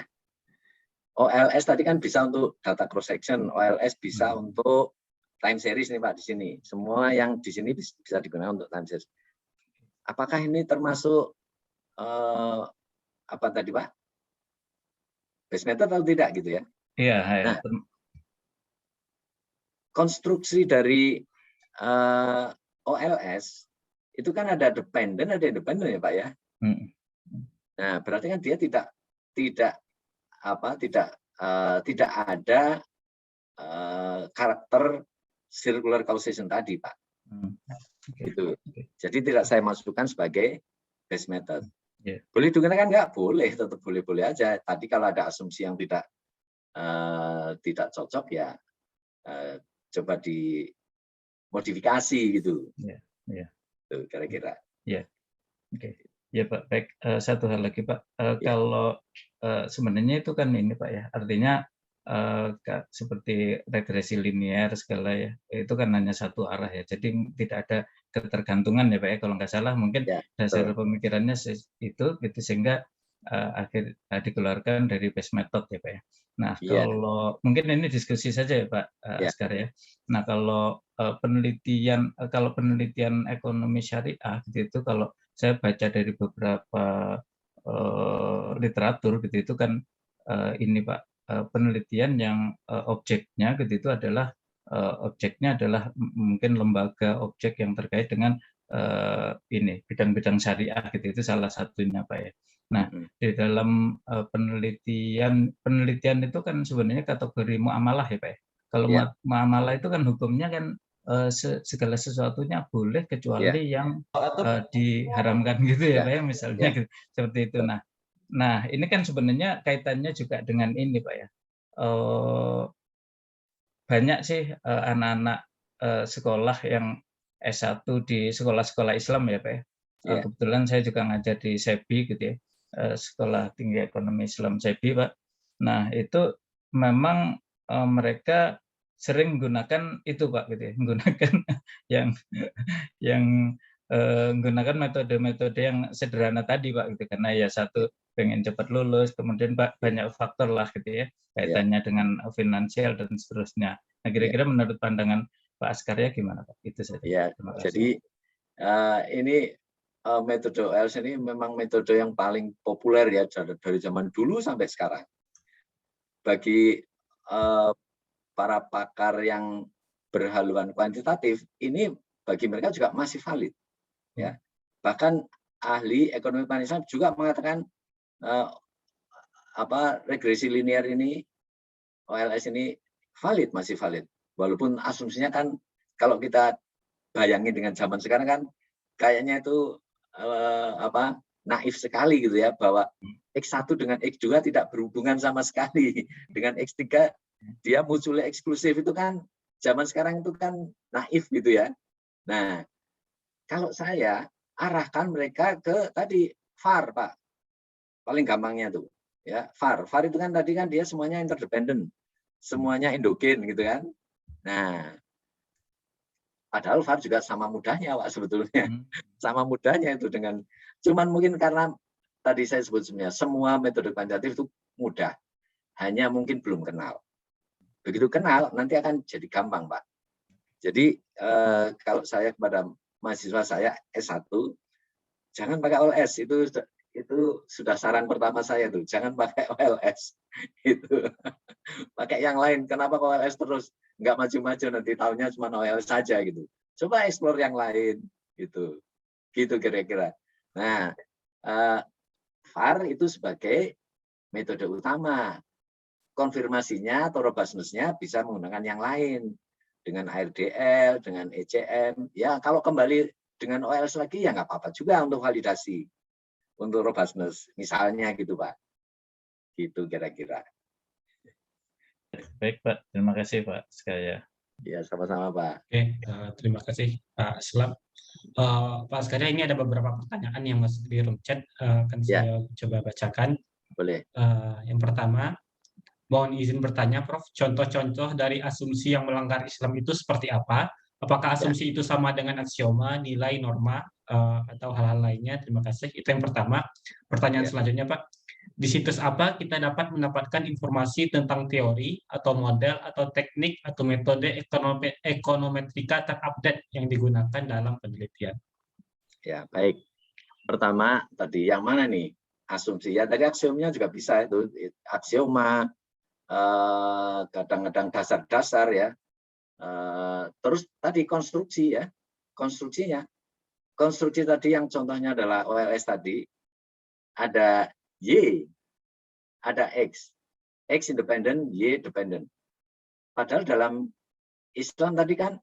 OLS tadi kan bisa untuk data cross section, OLS bisa untuk time series nih Pak di sini. Semua yang di sini bisa digunakan untuk time series. Apakah ini termasuk apa tadi Pak? Base method atau tidak gitu ya? Iya. Nah, konstruksi dari OLS itu kan ada dependent, ada independent ya Pak ya. Nah, berarti kan dia tidak ada karakter circular causation tadi Pak. Gitu. Jadi tidak saya masukkan sebagai base method. Boleh digunakan nggak? Boleh, tetap boleh-boleh aja. Tadi kalau ada asumsi yang tidak cocok ya coba dimodifikasi gitu. Tuh, kira-kira. Oke. Ya Pak, baik. Satu hal lagi Pak, kalau sebenarnya itu kan ini Pak ya, artinya seperti regresi linear segala ya, itu kan hanya satu arah ya, jadi tidak ada ketergantungan ya Pak ya, kalau nggak salah mungkin dasar pemikirannya itu gitu sehingga akhir dikeluarkan dari base method ya Pak ya. Nah, kalau mungkin ini diskusi saja ya Pak Askar ya. Nah, kalau penelitian ekonomi syariah gitu itu kalau saya baca dari beberapa literatur gitu itu kan ini Pak penelitian yang objeknya gitu itu adalah mungkin lembaga objek yang terkait dengan ini bidang-bidang syariah gitu itu salah satunya Pak ya. Nah, di dalam penelitian itu kan sebenarnya kategori muamalah ya Pak ya. Kalau muamalah itu kan hukumnya kan segala sesuatunya boleh kecuali yang diharamkan gitu ya Pak ya, misalnya seperti itu. Nah ini kan sebenarnya kaitannya juga dengan ini Pak ya. Banyak sih anak-anak sekolah yang S1 di sekolah-sekolah Islam ya Pak ya. Kebetulan saya juga ngajar di SEBI gitu ya, Sekolah Tinggi Ekonomi Islam SEBI Pak. Nah itu memang mereka sering menggunakan itu Pak gitu ya, menggunakan yang menggunakan metode-metode yang sederhana tadi Pak gitu, karena ya satu pengen cepat lulus, kemudian Pak banyak faktor lah gitu ya kaitannya dengan finansial dan seterusnya. Nah kira-kira menurut pandangan Pak Askarya gimana Pak? Itu saja. Ya, jadi ini metode OLS ini memang metode yang paling populer ya dari zaman dulu sampai sekarang. Bagi para pakar yang berhaluan kuantitatif, ini bagi mereka juga masih valid. Ya. Bahkan ahli ekonomi Islam juga mengatakan regresi linear ini, OLS ini valid, masih valid. Walaupun asumsinya kan kalau kita bayangin dengan zaman sekarang kan kayaknya itu naif sekali gitu ya, bahwa X1 dengan X2 tidak berhubungan sama sekali. Dengan X3 dia munculnya eksklusif, itu kan zaman sekarang itu kan naif gitu ya. Nah, kalau saya arahkan mereka ke tadi VAR, Pak. Paling gampangnya tuh ya, VAR. VAR itu kan tadi kan dia semuanya interdependent. Semuanya endogen gitu kan. Nah, padahal VAR juga sama mudahnya, Pak, sebetulnya. Sama mudahnya itu dengan, cuman mungkin karena tadi saya sebut sebenarnya semua metode kuantitatif itu mudah. Hanya mungkin belum kenal. Begitu kenal, nanti akan jadi gampang, Pak. Jadi kalau saya kepada mahasiswa saya S1, jangan pakai OLS. Itu sudah saran pertama saya tuh. Jangan pakai OLS. Itu. Pakai yang lain. Kenapa OLS terus? Nggak maju-maju, nanti tahunya cuma OLS saja gitu. Coba explore yang lain gitu. Gitu kira-kira. Nah, VAR itu sebagai metode utama. Konfirmasinya atau robustness-nya bisa menggunakan yang lain. Dengan ARDL, dengan ECM. Ya, kalau kembali dengan OLS lagi ya nggak apa-apa juga untuk validasi. Untuk robustness. Misalnya gitu, Pak. Gitu kira-kira. Baik, Pak. Terima kasih, Pak Sekaya. Ya, sama-sama, Pak. Oke, terima kasih Pak Aslam. Pak Askarya, ini ada beberapa pertanyaan yang masuk di room chat, akan saya coba bacakan. Boleh. Yang pertama, mohon izin bertanya, Prof. Contoh-contoh dari asumsi yang melanggar Islam itu seperti apa? Apakah asumsi itu sama dengan aksioma, nilai, norma, atau hal-hal lainnya? Terima kasih. Itu yang pertama. Pertanyaan selanjutnya, Pak. Di situs apa kita dapat mendapatkan informasi tentang teori atau model atau teknik atau metode ekonometrika terupdate yang digunakan dalam penelitian? Ya, baik. Pertama, tadi yang mana nih? Asumsi. Ya, tadi aksiomnya juga bisa itu. Aksioma, kadang-kadang dasar-dasar ya. Terus tadi konstruksi ya. Konstruksinya. Konstruksi tadi yang contohnya adalah OLS tadi. Ada Y, ada X. X independen, Y dependent. Padahal dalam Islam tadi kan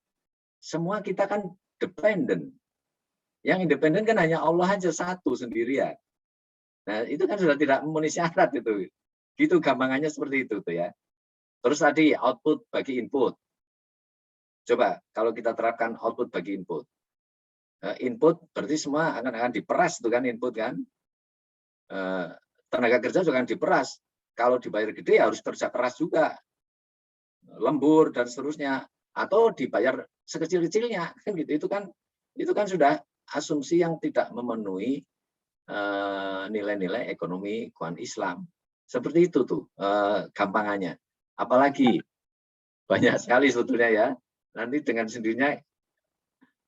semua kita kan dependent. Yang independen kan hanya Allah aja satu sendirian. Nah, itu kan sudah tidak memenuhi syarat itu. Gitu gampangannya seperti itu tuh ya. Terus tadi output bagi input. Coba kalau kita terapkan output bagi input. Input berarti semua akan diperas itu kan input kan. Tenaga kerja juga akan diperas. Kalau dibayar gede ya harus kerja keras juga. Lembur dan seterusnya, atau dibayar sekecil-kecilnya kan gitu. Itu kan sudah asumsi yang tidak memenuhi nilai-nilai ekonomi kuant Islam. Seperti itu tuh gampangannya. Apalagi banyak sekali sebetulnya ya. Nanti dengan sendirinya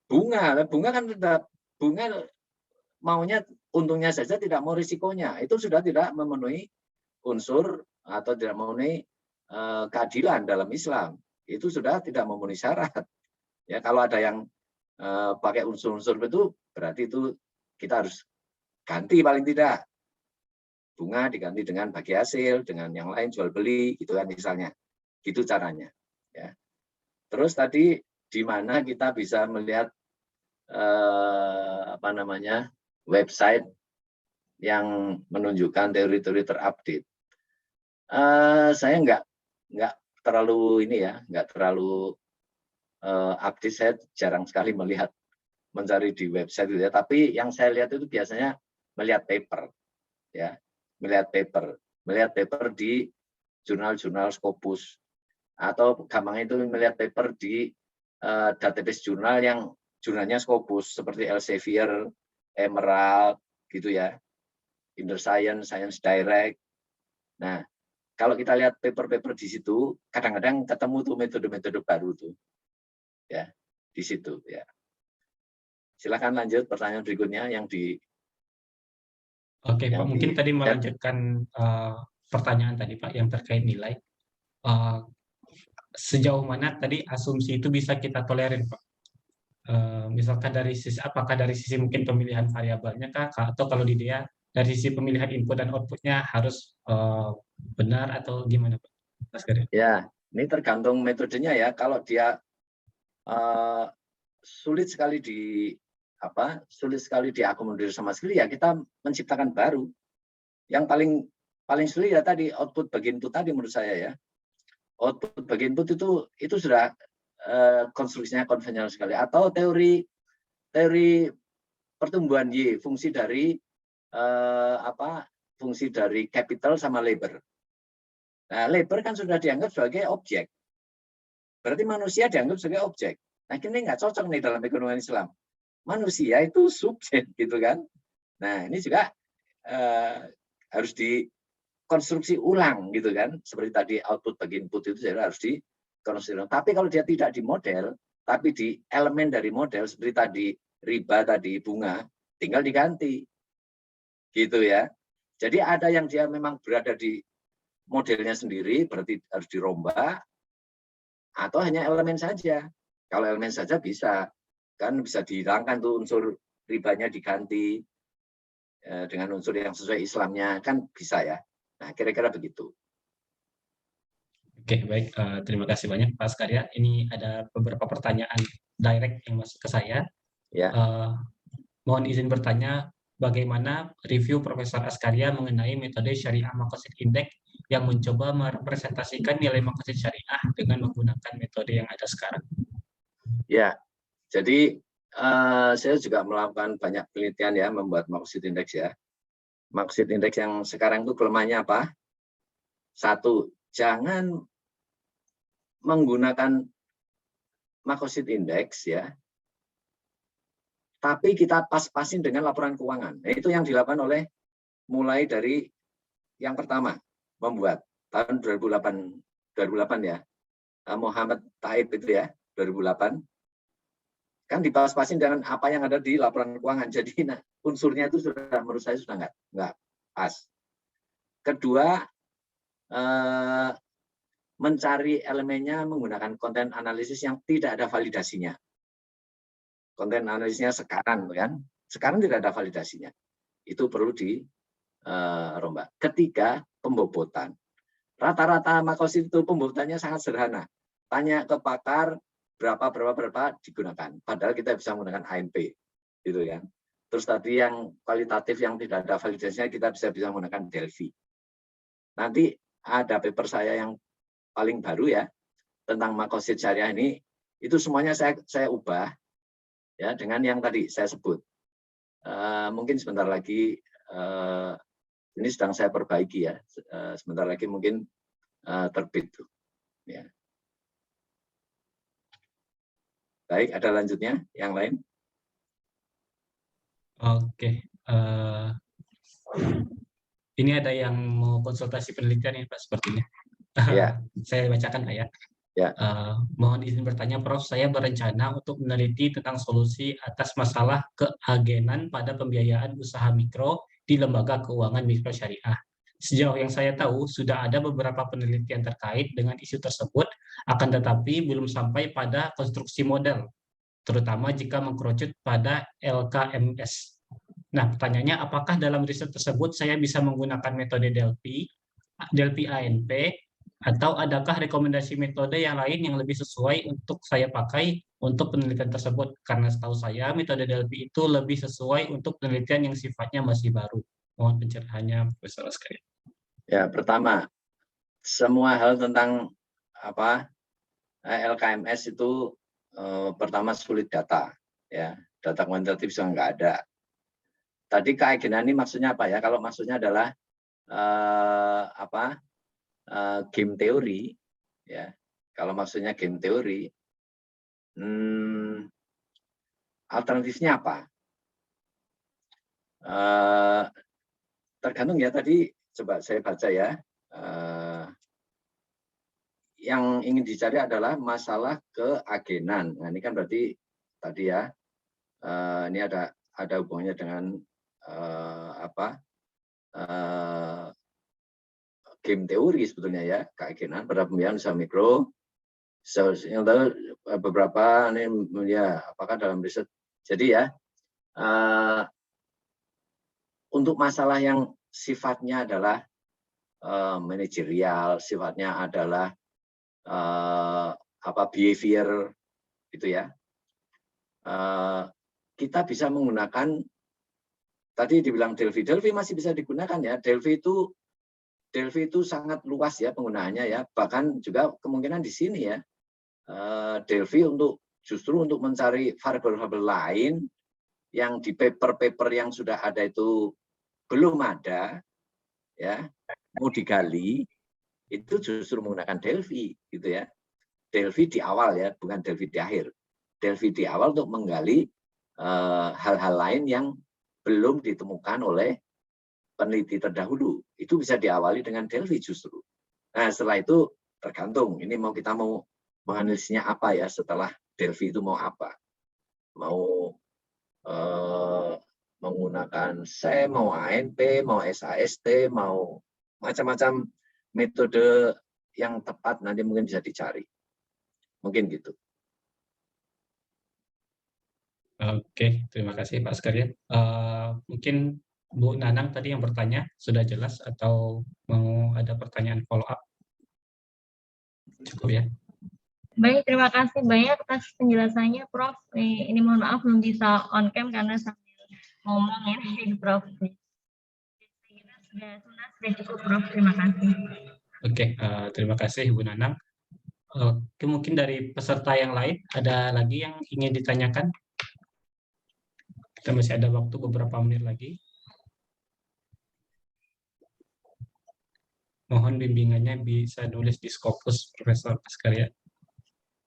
bunga kan sudah maunya untungnya saja, tidak mau risikonya. Itu sudah tidak memenuhi unsur atau tidak memenuhi keadilan dalam Islam. Itu sudah tidak memenuhi syarat. Ya, kalau ada yang pakai unsur-unsur itu, berarti itu kita harus ganti paling tidak. Bunga diganti dengan bagi hasil, dengan yang lain jual beli, gitu kan misalnya. Gitu caranya. Ya. Terus tadi di mana kita bisa melihat website yang menunjukkan teori-teori terupdate. Saya nggak terlalu nggak terlalu update. Saya jarang sekali mencari di website gitu ya. Tapi yang saya lihat itu biasanya melihat paper, ya, melihat paper di jurnal-jurnal Scopus, atau gampang itu melihat paper di database jurnal yang jurnalnya Scopus seperti Elsevier, Emerald, gitu ya, Inner Science, Science Direct. Nah, kalau kita lihat paper-paper di situ, kadang-kadang ketemu tuh metode-metode baru tuh, ya, di situ, ya. Silakan lanjut pertanyaan berikutnya yang di Oke, Pak, mungkin tadi chat. melanjutkan pertanyaan tadi, Pak, yang terkait nilai. Sejauh mana tadi asumsi itu bisa kita tolerir, Pak? Misalkan dari sisi, apakah dari sisi mungkin pemilihan variabelnya kah, atau kalau di dia dari sisi pemilihan input dan outputnya harus benar atau gimana, Pak? Mas Garia? Ya, ini tergantung metodenya ya. Kalau dia sulit sekali diakomodir sama sekali, ya kita menciptakan baru. Yang paling sulit ya tadi output bagi input tadi menurut saya ya. Output bagi input itu sudah konstruksinya konvensional sekali. Atau teori pertumbuhan Y, fungsi dari fungsi dari capital sama labor. Nah, labor kan sudah dianggap sebagai objek. Berarti manusia dianggap sebagai objek. Nah, ini nggak cocok nih dalam ekonomi Islam. Manusia itu subjek, gitu kan. Nah, ini juga harus dikonstruksi ulang, gitu kan. Seperti tadi output bagi input itu harus dikonstruksi ulang. Tapi kalau dia tidak di model, tapi di elemen dari model, seperti tadi riba, tadi bunga, tinggal diganti. Gitu ya. Jadi ada yang dia memang berada di modelnya sendiri, berarti harus dirombak, atau hanya elemen saja. Kalau elemen saja bisa, kan bisa dihilangkan tuh unsur ribanya diganti dengan unsur yang sesuai Islamnya, kan bisa ya. Nah, kira-kira begitu. Oke, baik. Terima kasih banyak, Pak Askaria. Ini ada beberapa pertanyaan direct yang masuk ke saya. Ya. Mohon izin bertanya, bagaimana review Profesor Askaria mengenai metode Syariah Maqasid Index yang mencoba merepresentasikan nilai maqasid syariah dengan menggunakan metode yang ada sekarang? Ya, jadi saya juga melakukan banyak penelitian ya membuat Maqasid Index ya. Maqasid Index yang sekarang itu kelemahannya apa? Satu, jangan menggunakan Maqasid Index ya, tapi kita pas-pasin dengan laporan keuangan. Nah, itu yang dilakukan oleh mulai dari yang pertama membuat tahun 2008 ya, Muhammad Taib itu ya 2008 kan dipas-pasin dengan apa yang ada di laporan keuangan. Jadi unsurnya itu sudah menurut saya sudah nggak pas. Kedua, mencari elemennya menggunakan konten analisis yang tidak ada validasinya. Konten analisisnya sekarang kan, sekarang tidak ada validasinya. Itu perlu dirombak. Ketiga, pembobotan. Rata-rata Maqasid itu pembobotannya sangat sederhana. Tanya ke pakar berapa digunakan. Padahal kita bisa menggunakan ANP, gitu kan. Terus tadi yang kualitatif yang tidak ada validasinya kita bisa menggunakan Delphi. Nanti ada paper saya yang paling baru ya tentang Maqasid syariah ini, itu semuanya saya ubah ya dengan yang tadi saya sebut. Mungkin sebentar lagi ini sedang saya perbaiki ya. Sebentar lagi mungkin terbit tuh. Ya. Baik, ada lanjutnya yang lain? Oke. Ini ada yang mau konsultasi penelitian ini, Pak, sepertinya. Ya. Saya bacakan, Pak ya. Ya. Mohon izin bertanya, Prof. Saya berencana untuk meneliti tentang solusi atas masalah keagenan pada pembiayaan usaha mikro di lembaga keuangan mikro syariah. Sejauh yang saya tahu, sudah ada beberapa penelitian terkait dengan isu tersebut, akan tetapi belum sampai pada konstruksi model, terutama jika mengkerucut pada LKMS. Nah, pertanyaannya, apakah dalam riset tersebut saya bisa menggunakan metode Delphi ANP, atau adakah rekomendasi metode yang lain yang lebih sesuai untuk saya pakai untuk penelitian tersebut? Karena setahu saya metode Delphi itu lebih sesuai untuk penelitian yang sifatnya masih baru. Mohon pencerahannya, Profesor Askaria. Ya, pertama, semua hal tentang LKMS itu pertama sulit data, ya, data kuantitatif sudah nggak ada. Tadi keagenan ini maksudnya apa ya? Kalau maksudnya adalah game teori, ya. Kalau maksudnya game teori, alternatifnya apa? Tergantung ya, tadi coba saya baca ya. Yang ingin dicari adalah masalah keagenan. Nah, ini kan berarti tadi ya, Ini ada hubungannya dengan game teori sebetulnya ya, keyakinan pada pembiayaan usaha mikro. Yang beberapa ini ya, apakah dalam riset. Jadi ya, untuk masalah yang sifatnya adalah manajerial, sifatnya adalah behavior gitu ya. Kita bisa menggunakan, tadi dibilang Delphi masih bisa digunakan ya. Delphi itu sangat luas ya penggunaannya ya. Bahkan juga kemungkinan di sini ya, Delphi justru untuk mencari variabel-variabel lain yang di paper-paper yang sudah ada itu belum ada, ya, mau digali, itu justru menggunakan Delphi, gitu ya. Delphi di awal ya, bukan Delphi di akhir. Delphi di awal untuk menggali hal-hal lain yang belum ditemukan oleh peneliti terdahulu. Itu bisa diawali dengan Delphi justru. Nah, setelah itu tergantung, ini kita mau menganalisisnya apa ya setelah Delphi itu mau apa. Mau menggunakan SEM, mau ANP, mau SAST, mau macam-macam metode yang tepat nanti mungkin bisa dicari. Mungkin gitu. Oke, terima kasih Pak Skaria. Mungkin Bu Nanang tadi yang bertanya sudah jelas atau mau ada pertanyaan follow up? Cukup ya. Baik, terima kasih banyak atas penjelasannya, Prof. Ini mohon maaf belum bisa on cam karena sambil ngomong ini, Prof. Sudah cukup, Prof. Terima kasih. Oke, terima kasih Bu Nanang. Mungkin dari peserta yang lain ada lagi yang ingin ditanyakan? Kita masih ada waktu beberapa menit lagi. Mohon bimbingannya bisa nulis di Scopus, Profesor Askaria.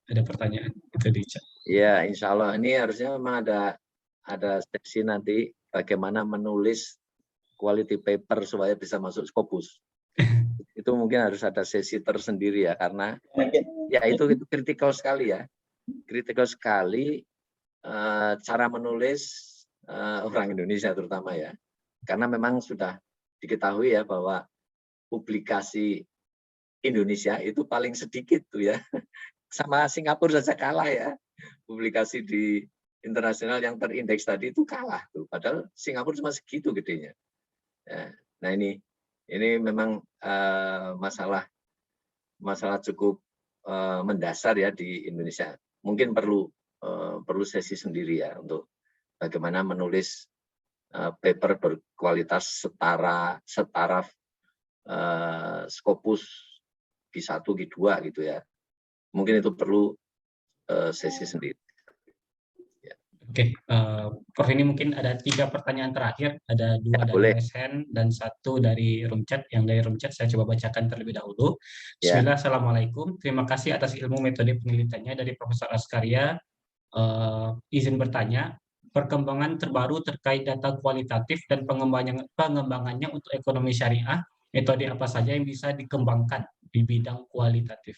Ada pertanyaan itu di chat. Ya, insya Allah ini harusnya memang ada sesi nanti bagaimana menulis quality paper supaya bisa masuk Scopus. Itu mungkin harus ada sesi tersendiri ya, karena ya itu kritikal sekali ya, kritikal sekali cara menulis orang Indonesia terutama ya, karena memang sudah diketahui ya bahwa publikasi Indonesia itu paling sedikit tuh ya. Sama Singapura saja kalah ya. Publikasi di internasional yang terindeks tadi itu kalah tuh. Padahal Singapura cuma segitu gedenya. Nah ini memang masalah cukup mendasar ya di Indonesia. Mungkin perlu sesi sendiri ya untuk bagaimana menulis paper berkualitas setara Scopus Q1, Q2 gitu ya. Mungkin itu perlu sesi sendiri. Ya. Oke, Prof, ini mungkin ada 3 pertanyaan terakhir. Ada 2 ya, dari boleh. raise hand dan 1 dari room chat. Yang dari room chat saya coba bacakan terlebih dahulu. Ya. Bismillah, Assalamualaikum. Terima kasih atas ilmu metode penelitiannya dari Profesor Askaria. Izin bertanya, perkembangan terbaru terkait data kualitatif dan pengembangannya untuk ekonomi syariah, metode apa saja yang bisa dikembangkan di bidang kualitatif?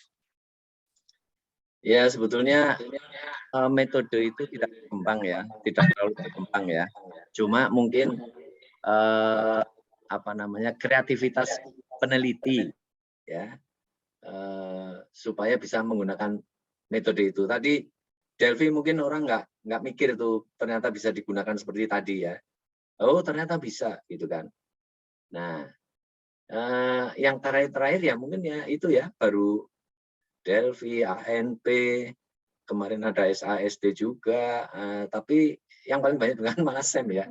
Ya, sebetulnya metode itu tidak berkembang ya, tidak terlalu berkembang ya. Cuma mungkin kreativitas peneliti ya, supaya bisa menggunakan metode itu. Tadi Delphi mungkin orang nggak mikir tuh ternyata bisa digunakan seperti tadi ya. Oh ternyata bisa gitu kan. Nah, yang terakhir ya mungkin ya itu ya baru Delphi, ANP, kemarin ada SAST juga, tapi yang paling banyak digunakan malah SEM ya.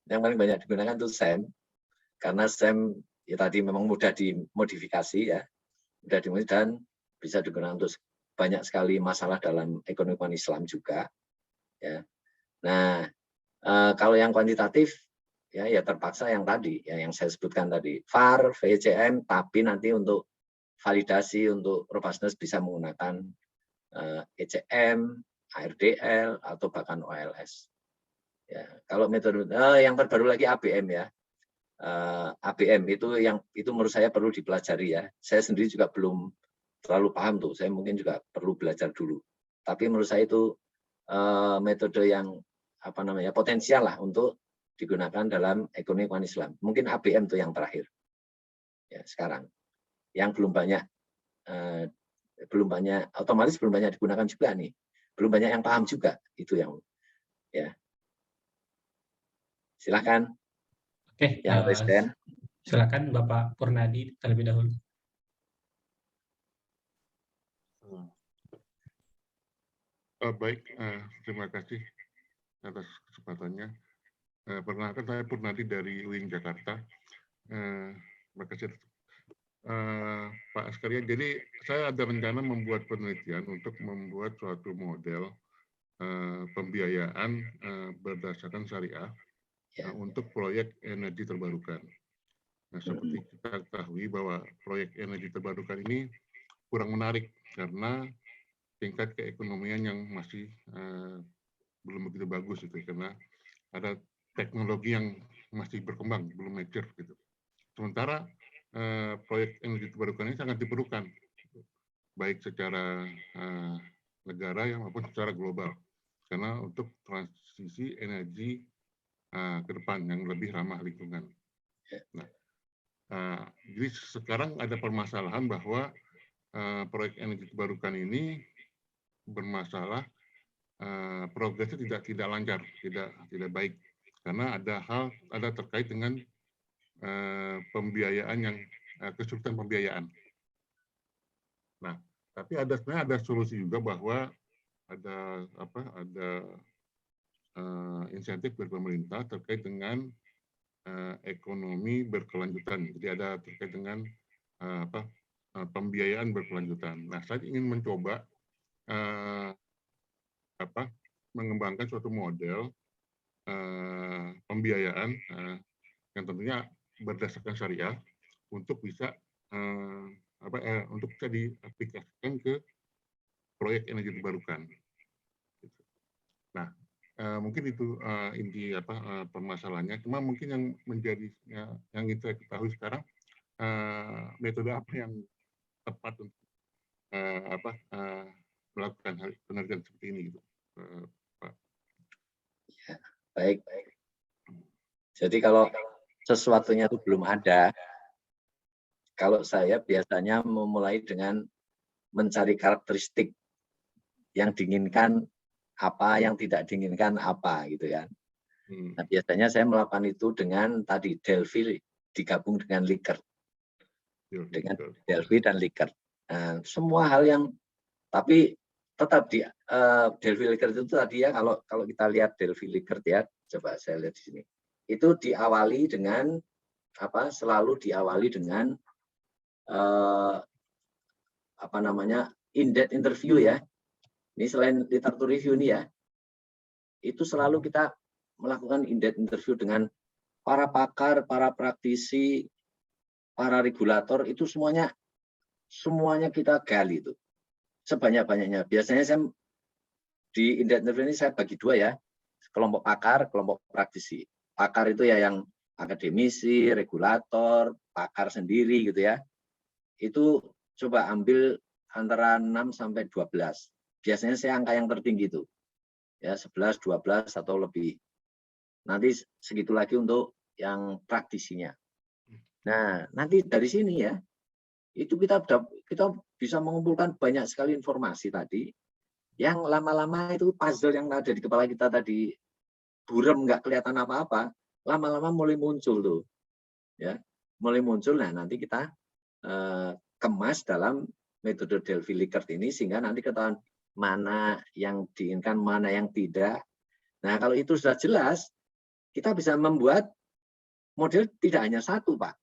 Yang paling banyak digunakan itu SEM, karena SEM ya tadi memang mudah dimodifikasi ya, mudah dimodifikasi dan bisa digunakan untuk banyak sekali masalah dalam ekonomi Islam juga. Ya. Nah, kalau yang kuantitatif ya terpaksa yang tadi, yang saya sebutkan tadi, VAR, VCM, tapi nanti untuk validasi untuk robustness bisa menggunakan ECM, ARDL atau bahkan OLS. Ya, kalau metode yang terbaru lagi ABM ya, ABM itu menurut saya perlu dipelajari ya. Saya sendiri juga belum terlalu paham tuh. Saya mungkin juga perlu belajar dulu. Tapi menurut saya itu metode yang potensial lah untuk digunakan dalam ekonomi keuangan Islam. Mungkin ABM itu yang terakhir ya sekarang, yang belum banyak otomatis belum banyak digunakan juga nih, belum banyak yang paham juga itu yang ya. Silakan. Oke, yang Presiden. Silakan Bapak Purnadi terlebih dahulu. Baik, terima kasih atas kesempatannya. Perkenalkan saya Purnadi dari UIN Jakarta. Terima kasih Pak Askaria. Jadi saya ada rencana membuat penelitian untuk membuat suatu model pembiayaan berdasarkan syariah untuk proyek energi terbarukan. Nah, seperti kita ketahui bahwa proyek energi terbarukan ini kurang menarik karena tingkat keekonomian yang masih belum begitu bagus itu, karena ada teknologi yang masih berkembang, belum mature gitu. Sementara proyek energi terbarukan ini sangat diperlukan, baik secara negara maupun secara global, karena untuk transisi energi ke depan yang lebih ramah lingkungan. Nah, jadi sekarang ada permasalahan bahwa proyek energi terbarukan ini bermasalah, progresnya tidak lancar, tidak baik, karena ada terkait dengan pembiayaan yang kesulitan pembiayaan. Nah, tapi sebenarnya ada solusi juga bahwa ada insentif dari pemerintah terkait dengan ekonomi berkelanjutan. Jadi ada terkait dengan pembiayaan berkelanjutan. Nah, saya ingin mencoba mengembangkan suatu model pembiayaan yang tentunya berdasarkan syariah untuk bisa diaplikasikan ke proyek energi terbarukan. Nah, mungkin itu inti permasalahannya. Cuma mungkin yang menjadi yang ingin saya ketahui sekarang, metode apa yang tepat untuk melakukan penelitian seperti ini, gitu, Pak. Ya, baik. Jadi kalau sesuatunya itu belum ada, kalau saya biasanya memulai dengan mencari karakteristik yang diinginkan apa, yang tidak diinginkan apa, gitu kan. Nah, biasanya saya melakukan itu dengan tadi Delphi digabung dengan Likert, dengan Delphi dan Likert. Nah, semua hal yang tapi tetap di Delphi Likert itu tadi ya, kalau kita lihat Delphi Likert ya, coba saya lihat di sini. Itu diawali dengan selalu diawali dengan in-depth interview ya. Ini selain literatur review ini ya, itu selalu kita melakukan in-depth interview dengan para pakar, para praktisi, para regulator, itu semuanya kita gali itu sebanyak-banyaknya. Biasanya saya di in-depth interview ini saya bagi dua ya, kelompok pakar, kelompok praktisi. Pakar itu ya yang akademisi, regulator, pakar sendiri gitu ya. Itu coba ambil antara 6 sampai 12. Biasanya saya angka yang tertinggi itu. Ya, 11, 12 atau lebih. Nanti segitu lagi untuk yang praktisinya. Nah, nanti dari sini ya, itu kita bisa mengumpulkan banyak sekali informasi tadi, yang lama-lama itu puzzle yang ada di kepala kita tadi buram, nggak kelihatan apa-apa, lama-lama mulai muncul tuh, ya, mulai muncul. Nah, nanti kita kemas dalam metode Delphi Likert ini sehingga nanti ketahuan mana yang diinginkan, mana yang tidak. Nah, kalau itu sudah jelas, kita bisa membuat model tidak hanya satu, Pak.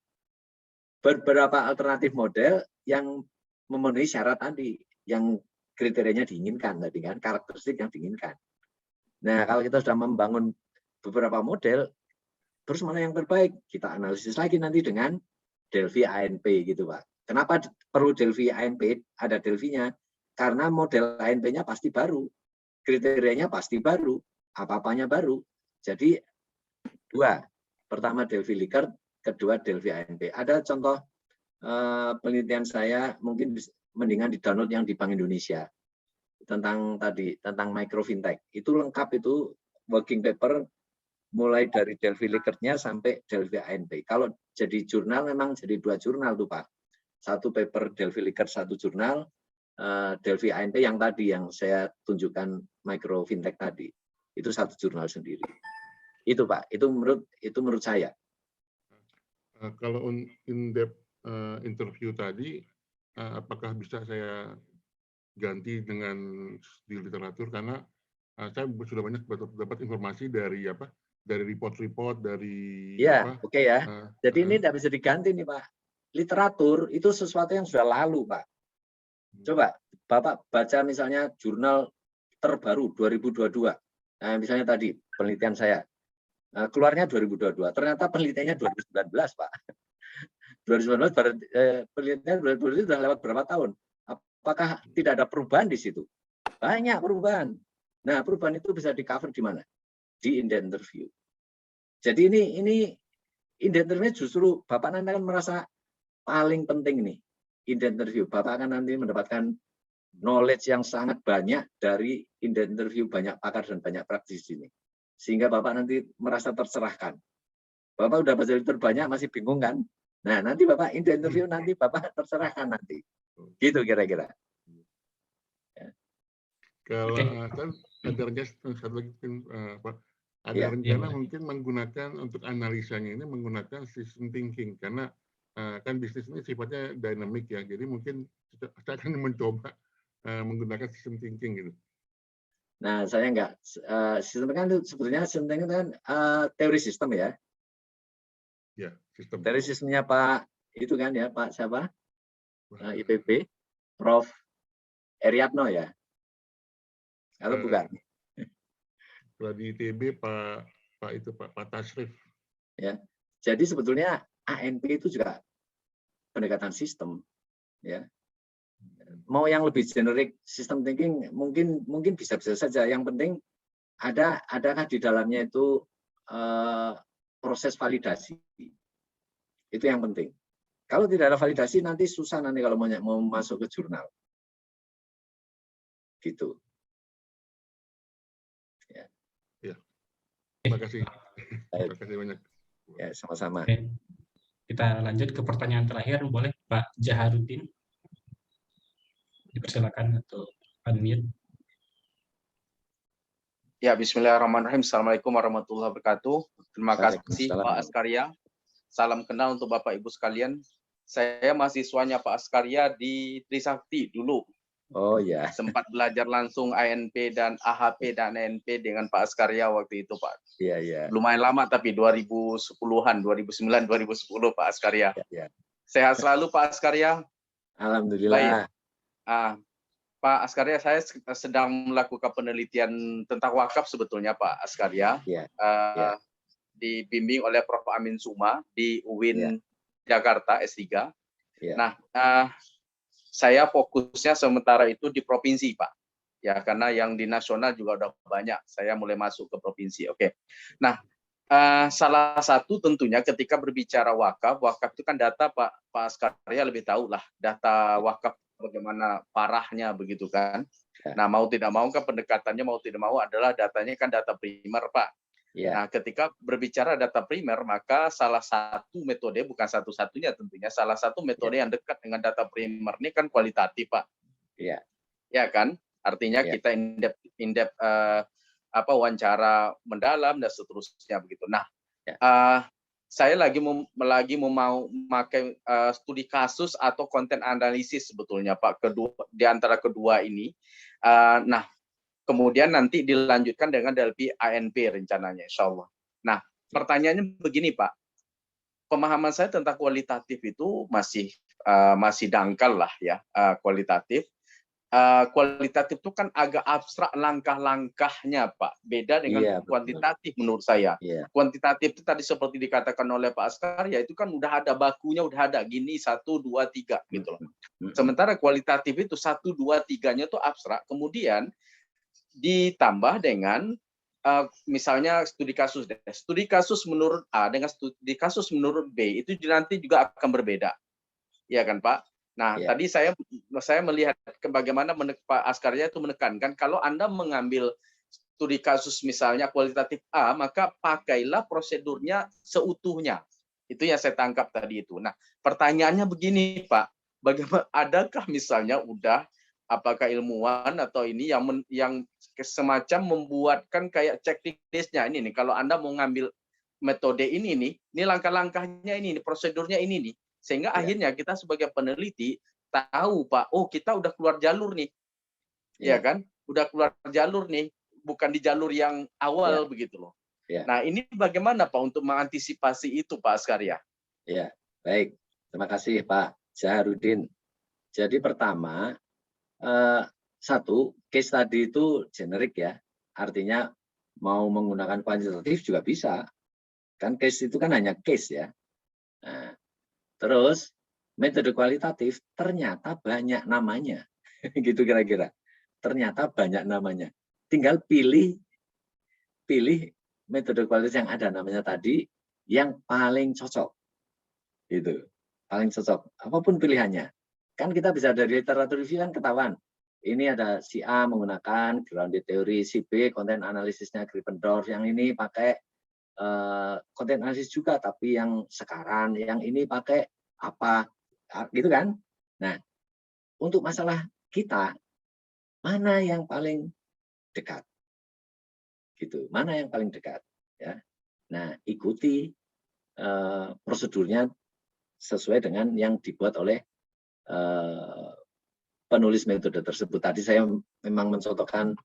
Beberapa alternatif model yang memenuhi syarat tadi, yang kriterianya diinginkan tadi kan, karakteristik yang diinginkan. Nah, kalau kita sudah membangun beberapa model, terus mana yang terbaik? Kita analisis lagi nanti dengan Delphi ANP gitu, Pak. Kenapa perlu Delphi ANP? Ada Delphi-nya. Karena model ANP-nya pasti baru. Kriterianya pasti baru. Apa-apanya baru. Jadi, dua. Pertama Delphi Likert, kedua Delphi ANP. Ada contoh penelitian saya, mungkin mendingan di-download yang di Bank Indonesia. Tentang micro fintech. Itu lengkap itu working paper mulai dari Delphi Likert-nya sampai Delphi ANP. Kalau jadi jurnal memang jadi 2 jurnal tuh Pak. Satu paper Delphi Likert, satu jurnal Delphi ANP yang tadi yang saya tunjukkan micro fintech tadi. Itu satu jurnal sendiri. Itu Pak, itu menurut saya. Kalau in-depth interview tadi, apakah bisa saya ganti dengan di literatur, karena saya sudah banyak dapat informasi dari report-report dari ya, oke ya. Jadi ini tidak bisa diganti nih Pak. Literatur itu sesuatu yang sudah lalu Pak. Coba Bapak baca misalnya jurnal terbaru 2022. Nah, misalnya tadi penelitian saya keluarnya 2022. Ternyata penelitiannya 2019 Pak. 2019 penelitian 2022 sudah lewat berapa tahun? Apakah tidak ada perubahan di situ? Banyak perubahan. Nah, perubahan itu bisa di-cover di mana? Di in-depth interview. Jadi ini in-depth interview justru Bapak nanti akan merasa paling penting nih. In-depth interview. Bapak akan nanti mendapatkan knowledge yang sangat banyak dari in-depth interview banyak pakar dan banyak praktisi ini. Sehingga Bapak nanti merasa tercerahkan. Bapak udah baca literatur banyak masih bingung kan? Nah, nanti Bapak in-depth interview nanti Bapak tercerahkan nanti. Gitu kira-kira. Kalau kan ada rencana Pak, ada rencana mungkin menggunakan untuk analisanya ini menggunakan system thinking, karena kan bisnis ini sifatnya dynamic ya, jadi mungkin saya akan mencoba menggunakan system thinking gitu. Nah, saya enggak. Sistem kan itu sebetulnya sistem thinking kan teori sistem ya. Ya, sistem. Teori sistemnya Pak itu kan ya, Pak siapa? IPB, Prof. Eriatno ya. Kalau bukan. Kalau di ITB Pak Tasrif. Ya. Jadi sebetulnya ANP itu juga pendekatan sistem ya. Mau yang lebih generik sistem thinking mungkin bisa-bisa saja. Yang penting adakah di dalamnya itu proses validasi. Itu yang penting. Kalau tidak ada validasi nanti susah nanti kalau mau masuk ke jurnal. Gitu. Ya. Ya. Terima kasih. Terima kasih banyak. Ya, sama-sama. Kita lanjut ke pertanyaan terakhir, boleh Pak Jaharuddin? Dipersilakan untuk unmute. Ya, bismillahirrahmanirrahim. Assalamualaikum warahmatullahi wabarakatuh. Terima kasih Pak Askaria. Salam kenal untuk Bapak Ibu sekalian. Saya mahasiswanya Pak Askaria di Trisakti dulu. Oh ya. Sempat belajar langsung ANP dan AHP dan ANP dengan Pak Askaria waktu itu Pak. Iya, iya. Lumayan lama tapi 2010-an, 2009, 2010 Pak Askaria. Ya. Sehat selalu Pak Askaria. Alhamdulillah. Baik. Pak Askaria, saya sedang melakukan penelitian tentang wakaf sebetulnya Pak Askaria. Ya. Dibimbing oleh Prof. Amin Suma di UIN Jakarta S3. Ya. Nah, saya fokusnya sementara itu di provinsi, Pak. Ya, karena yang di nasional juga udah banyak. Saya mulai masuk ke provinsi. Oke. Nah, salah satu tentunya ketika berbicara wakaf itu kan data Pak Askaria lebih tahu lah data wakaf bagaimana parahnya begitu kan. Nah, mau tidak mau kan pendekatannya mau tidak mau adalah datanya kan data primer, Pak. Nah, ketika berbicara data primer, maka salah satu metode, bukan satu-satunya tentunya, salah satu metode yang dekat dengan data primer ini kan kualitatif, Pak. Iya. Ya kan? Artinya kita in-depth wawancara mendalam dan seterusnya begitu. Nah, saya lagi mau memakai studi kasus atau konten analisis sebetulnya, Pak, di antara kedua ini. Nah, kemudian nanti dilanjutkan dengan Delphi ANP rencananya, insya Allah. Nah, pertanyaannya begini, Pak. Pemahaman saya tentang kualitatif itu masih dangkal lah ya, kualitatif. Kualitatif itu kan agak abstrak langkah-langkahnya, Pak. Beda dengan kuantitatif menurut saya. Kuantitatif itu tadi seperti dikatakan oleh Pak Askaria, itu kan udah ada bakunya, udah ada gini 1, 2, 3 gitu loh. Sementara kualitatif itu 1, 2, 3-nya itu abstrak. Kemudian ditambah dengan misalnya studi kasus menurut A dengan studi kasus menurut B itu nanti juga akan berbeda, ya kan Pak? Nah, tadi saya melihat bagaimana Pak Askaria itu menekankan kalau Anda mengambil studi kasus misalnya kualitatif A, maka pakailah prosedurnya seutuhnya. Itu yang saya tangkap tadi itu. Nah, pertanyaannya begini, Pak. Bagaimana, adakah misalnya apakah ilmuwan atau ini yang semacam membuatkan kayak checklistnya ini nih, kalau Anda mau ngambil metode ini langkah-langkahnya ini, prosedurnya ini nih, sehingga akhirnya kita sebagai peneliti tahu, Pak, oh kita udah keluar jalur nih, ya kan, udah keluar jalur nih, bukan di jalur yang awal begitu loh. Nah, ini bagaimana Pak untuk mengantisipasi itu, Pak Askaria? Ya, baik, terima kasih Pak Zaharudin. Jadi pertama, satu, case study itu generik ya, artinya mau menggunakan kuantitatif juga bisa. Kan case itu kan hanya case ya. Nah, terus metode kualitatif ternyata banyak namanya, gitu kira-kira. Ternyata banyak namanya. Tinggal pilih metode kualitatif yang ada namanya tadi yang paling cocok. Gitu. Paling cocok. Apapun pilihannya. Kan kita bisa dari literatur review kan ketahuan. Ini ada si A menggunakan grounded theory, si B konten analisisnya Krippendorff, yang ini pakai konten analisis juga tapi yang sekarang, yang ini pakai apa, gitu kan. Nah, untuk masalah kita, mana yang paling dekat? Gitu, mana yang paling dekat? Ya. Nah, ikuti prosedurnya sesuai dengan yang dibuat oleh penulis metode tersebut. Tadi saya memang mencontohkan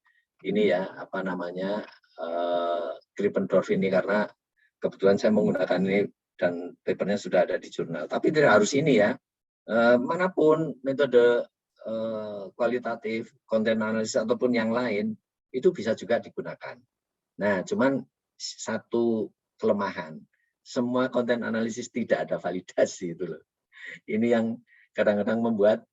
ini ya, apa namanya, Krippendorff ini karena kebetulan saya menggunakan ini dan papernya sudah ada di jurnal. Tapi tidak harus ini ya, manapun metode kualitatif, konten analisis ataupun yang lain itu bisa juga digunakan. Nah, cuman satu kelemahan, semua konten analisis tidak ada validasi itu loh. Ini yang kadang-kadang membuat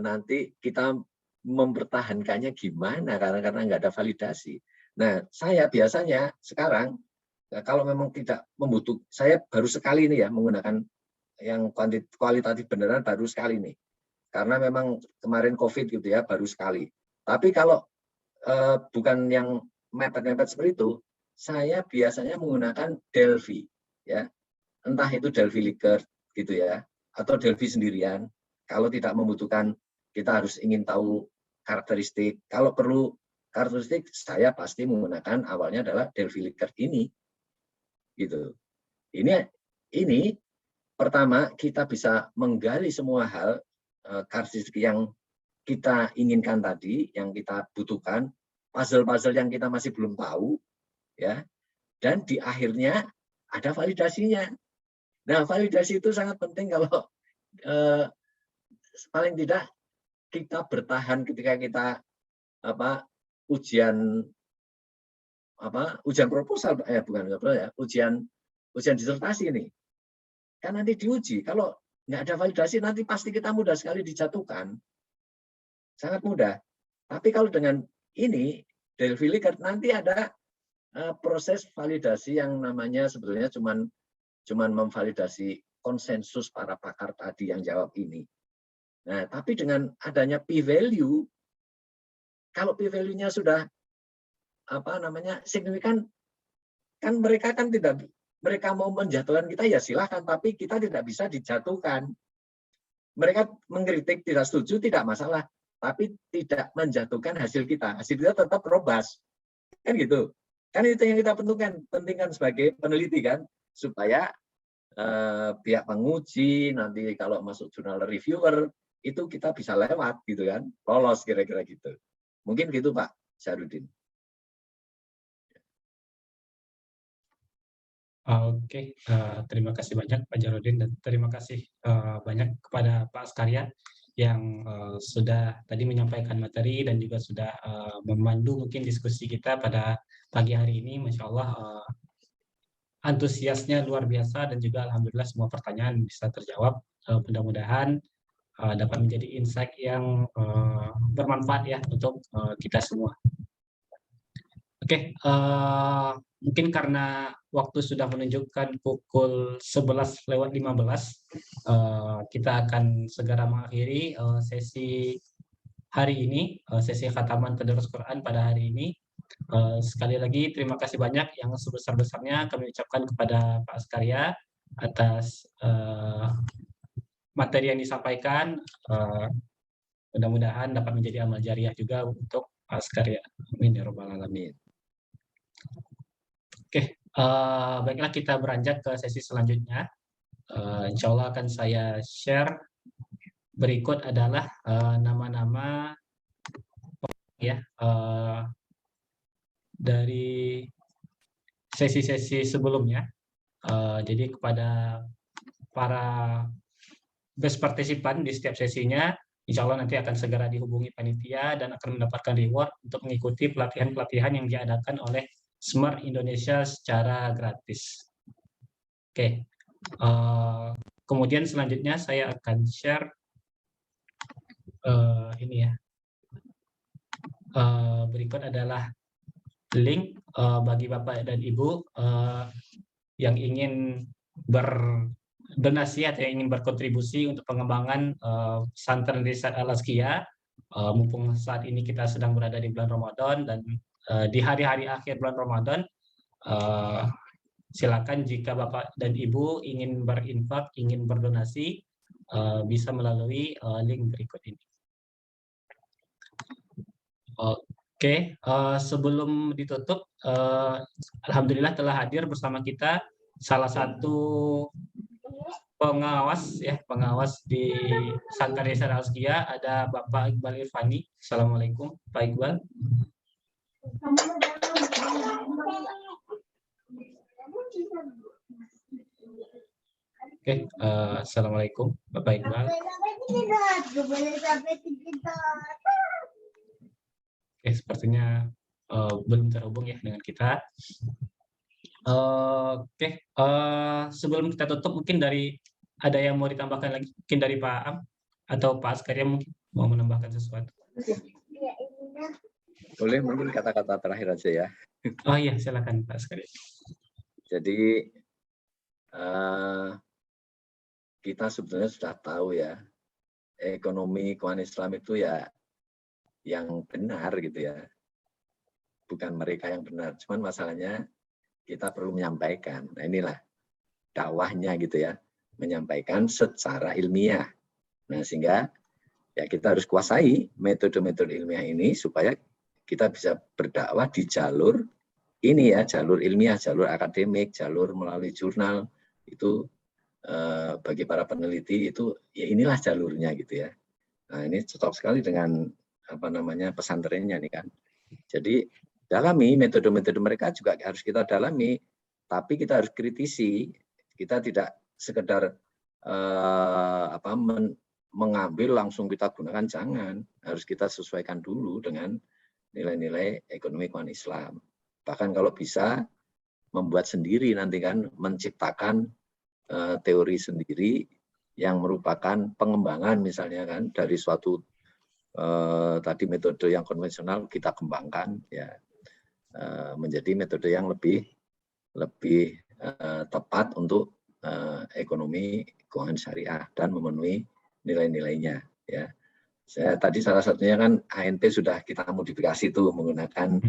nanti kita mempertahankannya gimana karena nggak ada validasi. Nah, saya biasanya sekarang kalau memang tidak membutuhkan, saya baru sekali ini ya menggunakan yang kualitatif beneran baru sekali nih. Karena memang kemarin COVID gitu ya, baru sekali. Tapi kalau bukan yang mepet-mepet seperti itu, saya biasanya menggunakan Delphi, ya, entah itu Delphi Likert gitu ya, atau Delphi sendirian. Kalau tidak membutuhkan, kita harus ingin tahu karakteristik. Kalau perlu karakteristik, saya pasti menggunakan awalnya adalah Delphi Likert ini, gitu. Ini pertama kita bisa menggali semua hal karakteristik yang kita inginkan tadi, yang kita butuhkan, puzzle-puzzle yang kita masih belum tahu, ya, dan di akhirnya ada validasinya. Nah, validasi itu sangat penting kalau paling tidak kita bertahan ketika kita ujian proposal, bukan ya, ujian disertasi ini. Kan nanti diuji, kalau nggak ada validasi nanti pasti kita mudah sekali dijatuhkan. Sangat mudah. Tapi kalau dengan ini, Delphi Likert, nanti ada proses validasi yang namanya sebetulnya cuman memvalidasi konsensus para pakar tadi yang jawab ini. Nah, tapi dengan adanya p-value, kalau p-value-nya sudah signifikan, kan mereka mau menjatuhkan kita ya silahkan, tapi kita tidak bisa dijatuhkan. Mereka mengkritik, tidak setuju, tidak masalah, tapi tidak menjatuhkan hasil kita. Hasil kita tetap robust. Kan gitu. Kan itu yang kita pentingkan sebagai peneliti kan, supaya pihak penguji nanti kalau masuk jurnal reviewer itu kita bisa lewat gitu kan, lolos kira-kira gitu. Mungkin gitu Pak Zaharudin. Oke, terima kasih banyak Pak Zaharudin dan terima kasih banyak kepada Pak Askaria yang sudah tadi menyampaikan materi dan juga sudah memandu mungkin diskusi kita pada pagi hari ini. Masya Allah, antusiasnya luar biasa dan juga alhamdulillah semua pertanyaan bisa terjawab. Mudah-mudahan dapat menjadi insight yang bermanfaat ya untuk kita semua. Oke, mungkin karena waktu sudah menunjukkan pukul 11:15, kita akan segera mengakhiri sesi hari ini, sesi khataman tadarus Quran pada hari ini. Sekali lagi terima kasih banyak yang sebesar-besarnya kami ucapkan kepada Pak Askarya atas materi yang disampaikan. Mudah-mudahan dapat menjadi amal jariah juga untuk Pak Askarya. Amin ya rabbal alamin. Oke, baiklah kita beranjak ke sesi selanjutnya. Insya Allah akan saya share. Berikut adalah nama-nama ya dari sesi-sesi sebelumnya. Jadi kepada para best partisipan di setiap sesinya, insya Allah nanti akan segera dihubungi panitia dan akan mendapatkan reward untuk mengikuti pelatihan-pelatihan yang diadakan oleh Smart Indonesia secara gratis. Oke, kemudian selanjutnya saya akan share ini ya. Berikut adalah link bagi Bapak dan Ibu yang ingin berdonasi atau yang ingin berkontribusi untuk pengembangan pesantren Risalah Al-Azkiyah. Mumpung saat ini kita sedang berada di bulan Ramadan dan di hari-hari akhir bulan Ramadan, silakan jika Bapak dan Ibu ingin berinfak, ingin berdonasi, bisa melalui link berikut ini. Oke, sebelum ditutup, alhamdulillah telah hadir bersama kita salah satu pengawas di pesantren Risalah Al-Azkiyah, ada Bapak Iqbal Irfani. Assalamualaikum, Pak Iqbal. Oke, assalamualaikum Bapak Iqbal. Oke, sepertinya belum terhubung ya dengan kita. Oke, sebelum kita tutup mungkin ada yang mau ditambahkan lagi, mungkin dari Pak Am atau Pak Askarya mungkin mau menambahkan sesuatu. Boleh mungkin kata-kata terakhir aja ya. Oh iya, silakan Pak Askarya. Jadi kita sebetulnya sudah tahu ya, ekonomi keuangan Islam itu ya yang benar gitu ya, bukan mereka yang benar. Cuman masalahnya kita perlu menyampaikan. Nah inilah dakwahnya gitu ya, menyampaikan secara ilmiah. Nah sehingga ya kita harus kuasai metode-metode ilmiah ini supaya kita bisa berdakwah di jalur ini ya, jalur ilmiah, jalur akademik, jalur melalui jurnal itu bagi para peneliti itu ya inilah jalurnya gitu ya. Nah ini cocok sekali dengan pesantrennya nih kan. Jadi dalami metode-metode mereka juga harus kita dalami, tapi kita harus kritisi. Kita tidak sekedar mengambil langsung kita gunakan, jangan. Harus kita sesuaikan dulu dengan nilai-nilai ekonomi keuangan Islam. Bahkan kalau bisa membuat sendiri nanti kan, menciptakan teori sendiri yang merupakan pengembangan misalnya kan dari suatu tadi metode yang konvensional kita kembangkan ya menjadi metode yang lebih tepat untuk ekonomi keuangan syariah dan memenuhi nilai-nilainya ya. Saya tadi salah satunya kan ANT sudah kita modifikasi tuh menggunakan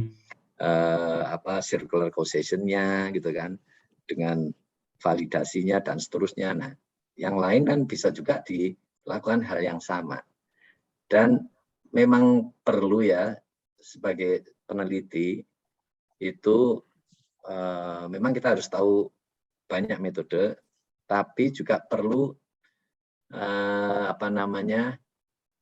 circular causation-nya gitu kan dengan validasinya dan seterusnya. Nah, yang lain kan bisa juga dilakukan hal yang sama. Dan memang perlu ya sebagai peneliti itu memang kita harus tahu banyak metode, tapi juga perlu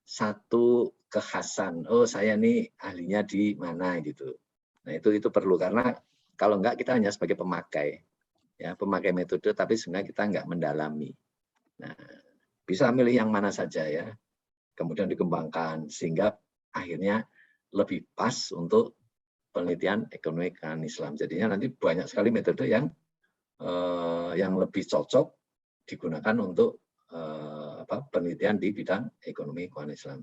satu kekhasan. Oh saya nih ahlinya di mana gitu. Nah itu perlu karena kalau enggak kita hanya sebagai pemakai ya pemakai metode, tapi sebenarnya kita enggak mendalami. Nah bisa milih yang mana saja ya. Kemudian dikembangkan sehingga akhirnya lebih pas untuk penelitian ekonomi keuangan Islam. Jadinya nanti banyak sekali metode yang lebih cocok digunakan untuk penelitian di bidang ekonomi keuangan Islam.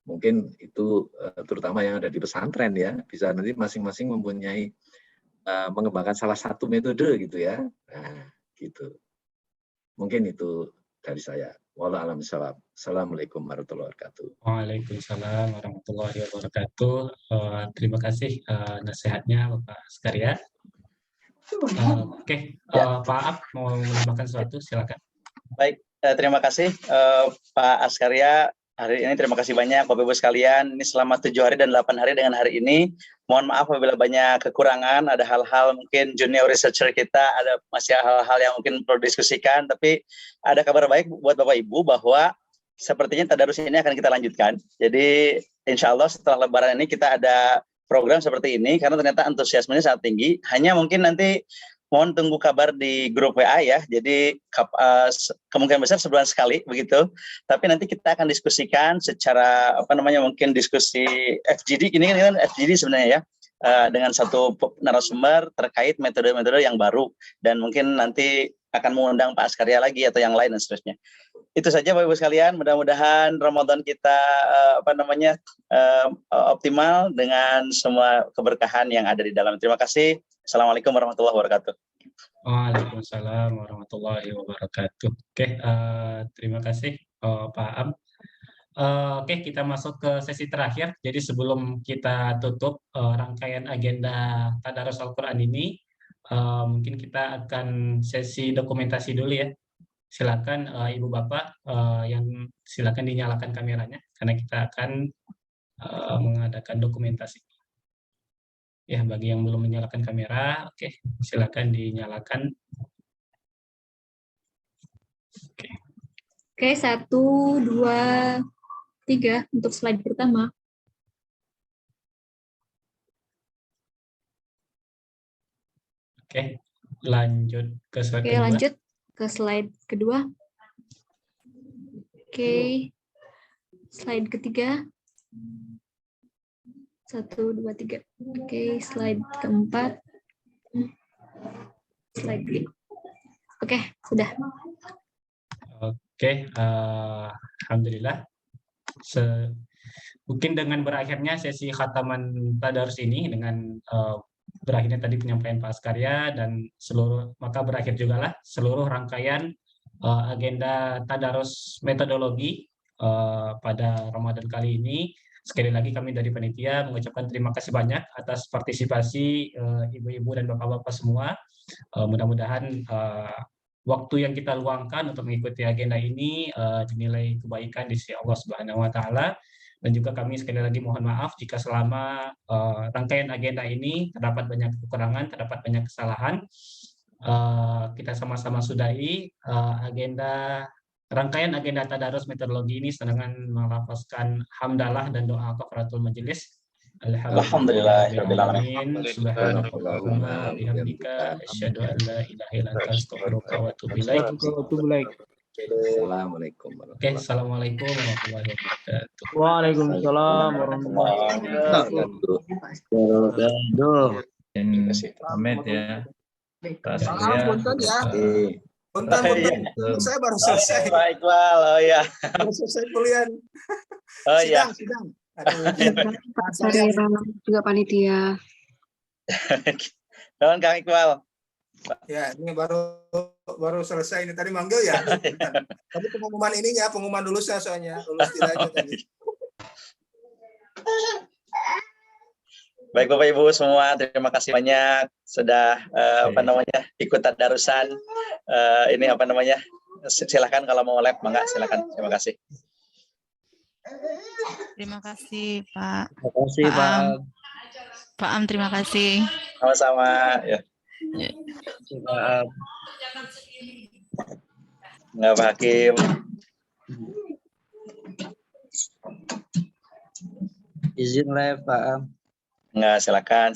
Mungkin itu terutama yang ada di pesantren ya, bisa nanti masing-masing mempunyai mengembangkan salah satu metode gitu ya. Nah, gitu. Mungkin itu dari saya. Wallahu a'lam bishawab. Assalamualaikum warahmatullahi wabarakatuh. Waalaikumsalam warahmatullahi wabarakatuh. Terima kasih nasihatnya Bapak Askaria. Oke, Pak Ab mau menambahkan sesuatu, silakan. Baik, terima kasih Pak Askaria. Hari ini terima kasih banyak Bapak Ibu sekalian. Ini selama 7 hari dan 8 hari dengan hari ini. Mohon maaf apabila banyak kekurangan, ada hal-hal mungkin junior researcher kita, ada masih hal-hal yang mungkin perlu diskusikan, tapi ada kabar baik buat Bapak Ibu bahwa sepertinya tadarus ini akan kita lanjutkan. Jadi insya Allah setelah Lebaran ini kita ada program seperti ini karena ternyata antusiasmenya sangat tinggi. Hanya mungkin nanti mohon tunggu kabar di grup WA ya. Jadi kemungkinan besar sebulan sekali begitu. Tapi nanti kita akan diskusikan secara mungkin diskusi FGD. Ini kan FGD sebenarnya ya. Dengan satu narasumber terkait metode-metode yang baru dan mungkin nanti akan mengundang Pak Askaria lagi atau yang lain dan seterusnya. Itu saja Bapak Ibu sekalian. Mudah-mudahan Ramadan kita optimal dengan semua keberkahan yang ada di dalam. Terima kasih. Assalamualaikum warahmatullahi wabarakatuh. Waalaikumsalam warahmatullahi wabarakatuh. Oke, terima kasih Pak Am. Oke, kita masuk ke sesi terakhir. Jadi sebelum kita tutup rangkaian agenda Tadarus Al-Quran ini, mungkin kita akan sesi dokumentasi dulu ya. Silakan Ibu Bapak yang silakan dinyalakan kameranya karena kita akan mengadakan dokumentasi. Ya, bagi yang belum menyalakan kamera, oke, silakan dinyalakan. Oke, 1, 2, 3 untuk slide pertama. Oke, lanjut ke slide kedua. Lanjut ke slide kedua. Oke, slide ketiga. 1, 2, 3. Oke, slide keempat. Slide ketiga. Oke, sudah. Oke, alhamdulillah. Mungkin dengan berakhirnya sesi khataman tadarus ini dengan berakhirnya tadi penyampaian Pak Askaria dan maka berakhir juga lah seluruh rangkaian agenda tadarus metodologi pada Ramadan kali ini. Sekali lagi kami dari panitia mengucapkan terima kasih banyak atas partisipasi ibu-ibu dan bapak-bapak semua. Mudah-mudahan waktu yang kita luangkan untuk mengikuti agenda ini dinilai kebaikan di sisi Allah Subhanahu wa taala. Dan juga kami sekali lagi mohon maaf jika selama rangkaian agenda ini terdapat banyak kekurangan, terdapat banyak kesalahan. Kita sama-sama sudahi rangkaian agenda tadarus metodologi ini dengan melafazkan hamdalah dan doa kafaratul majelis. Alhamdulillahirabbil alamin. Subhanakallahumma bihamdika asyhadu an la ilaha illa anta astaghfiruka wa atubu ilaik. Assalamualaikum. Oke, assalamualaikum warahmatullahi wabarakatuh. Waalaikumsalam warahmatullahi wabarakatuh. Dan pamit ya. Punten ya. Punten. Saya baru selesai. Baik, oh ya. Baru selesai kuliah. Oh ya. Sidang. Pak Sarira juga panitia. Kawan Kang Iqbal. Ya, ini baru selesai ini tadi manggil ya. Tapi pengumuman ininya, pengumuman lulusnya soalnya, lulus tidaknya tadi. Baik Bapak Ibu semua, terima kasih banyak sudah ikut tadarusan. Ini silakan kalau mau live, mangga silakan. Terima kasih. Terima kasih Pak. Terima kasih Pak. Pak Am, terima kasih. Sama-sama. Ya. Nggak Pak Hakim. Izin live Pak Am. Nggak, silakan.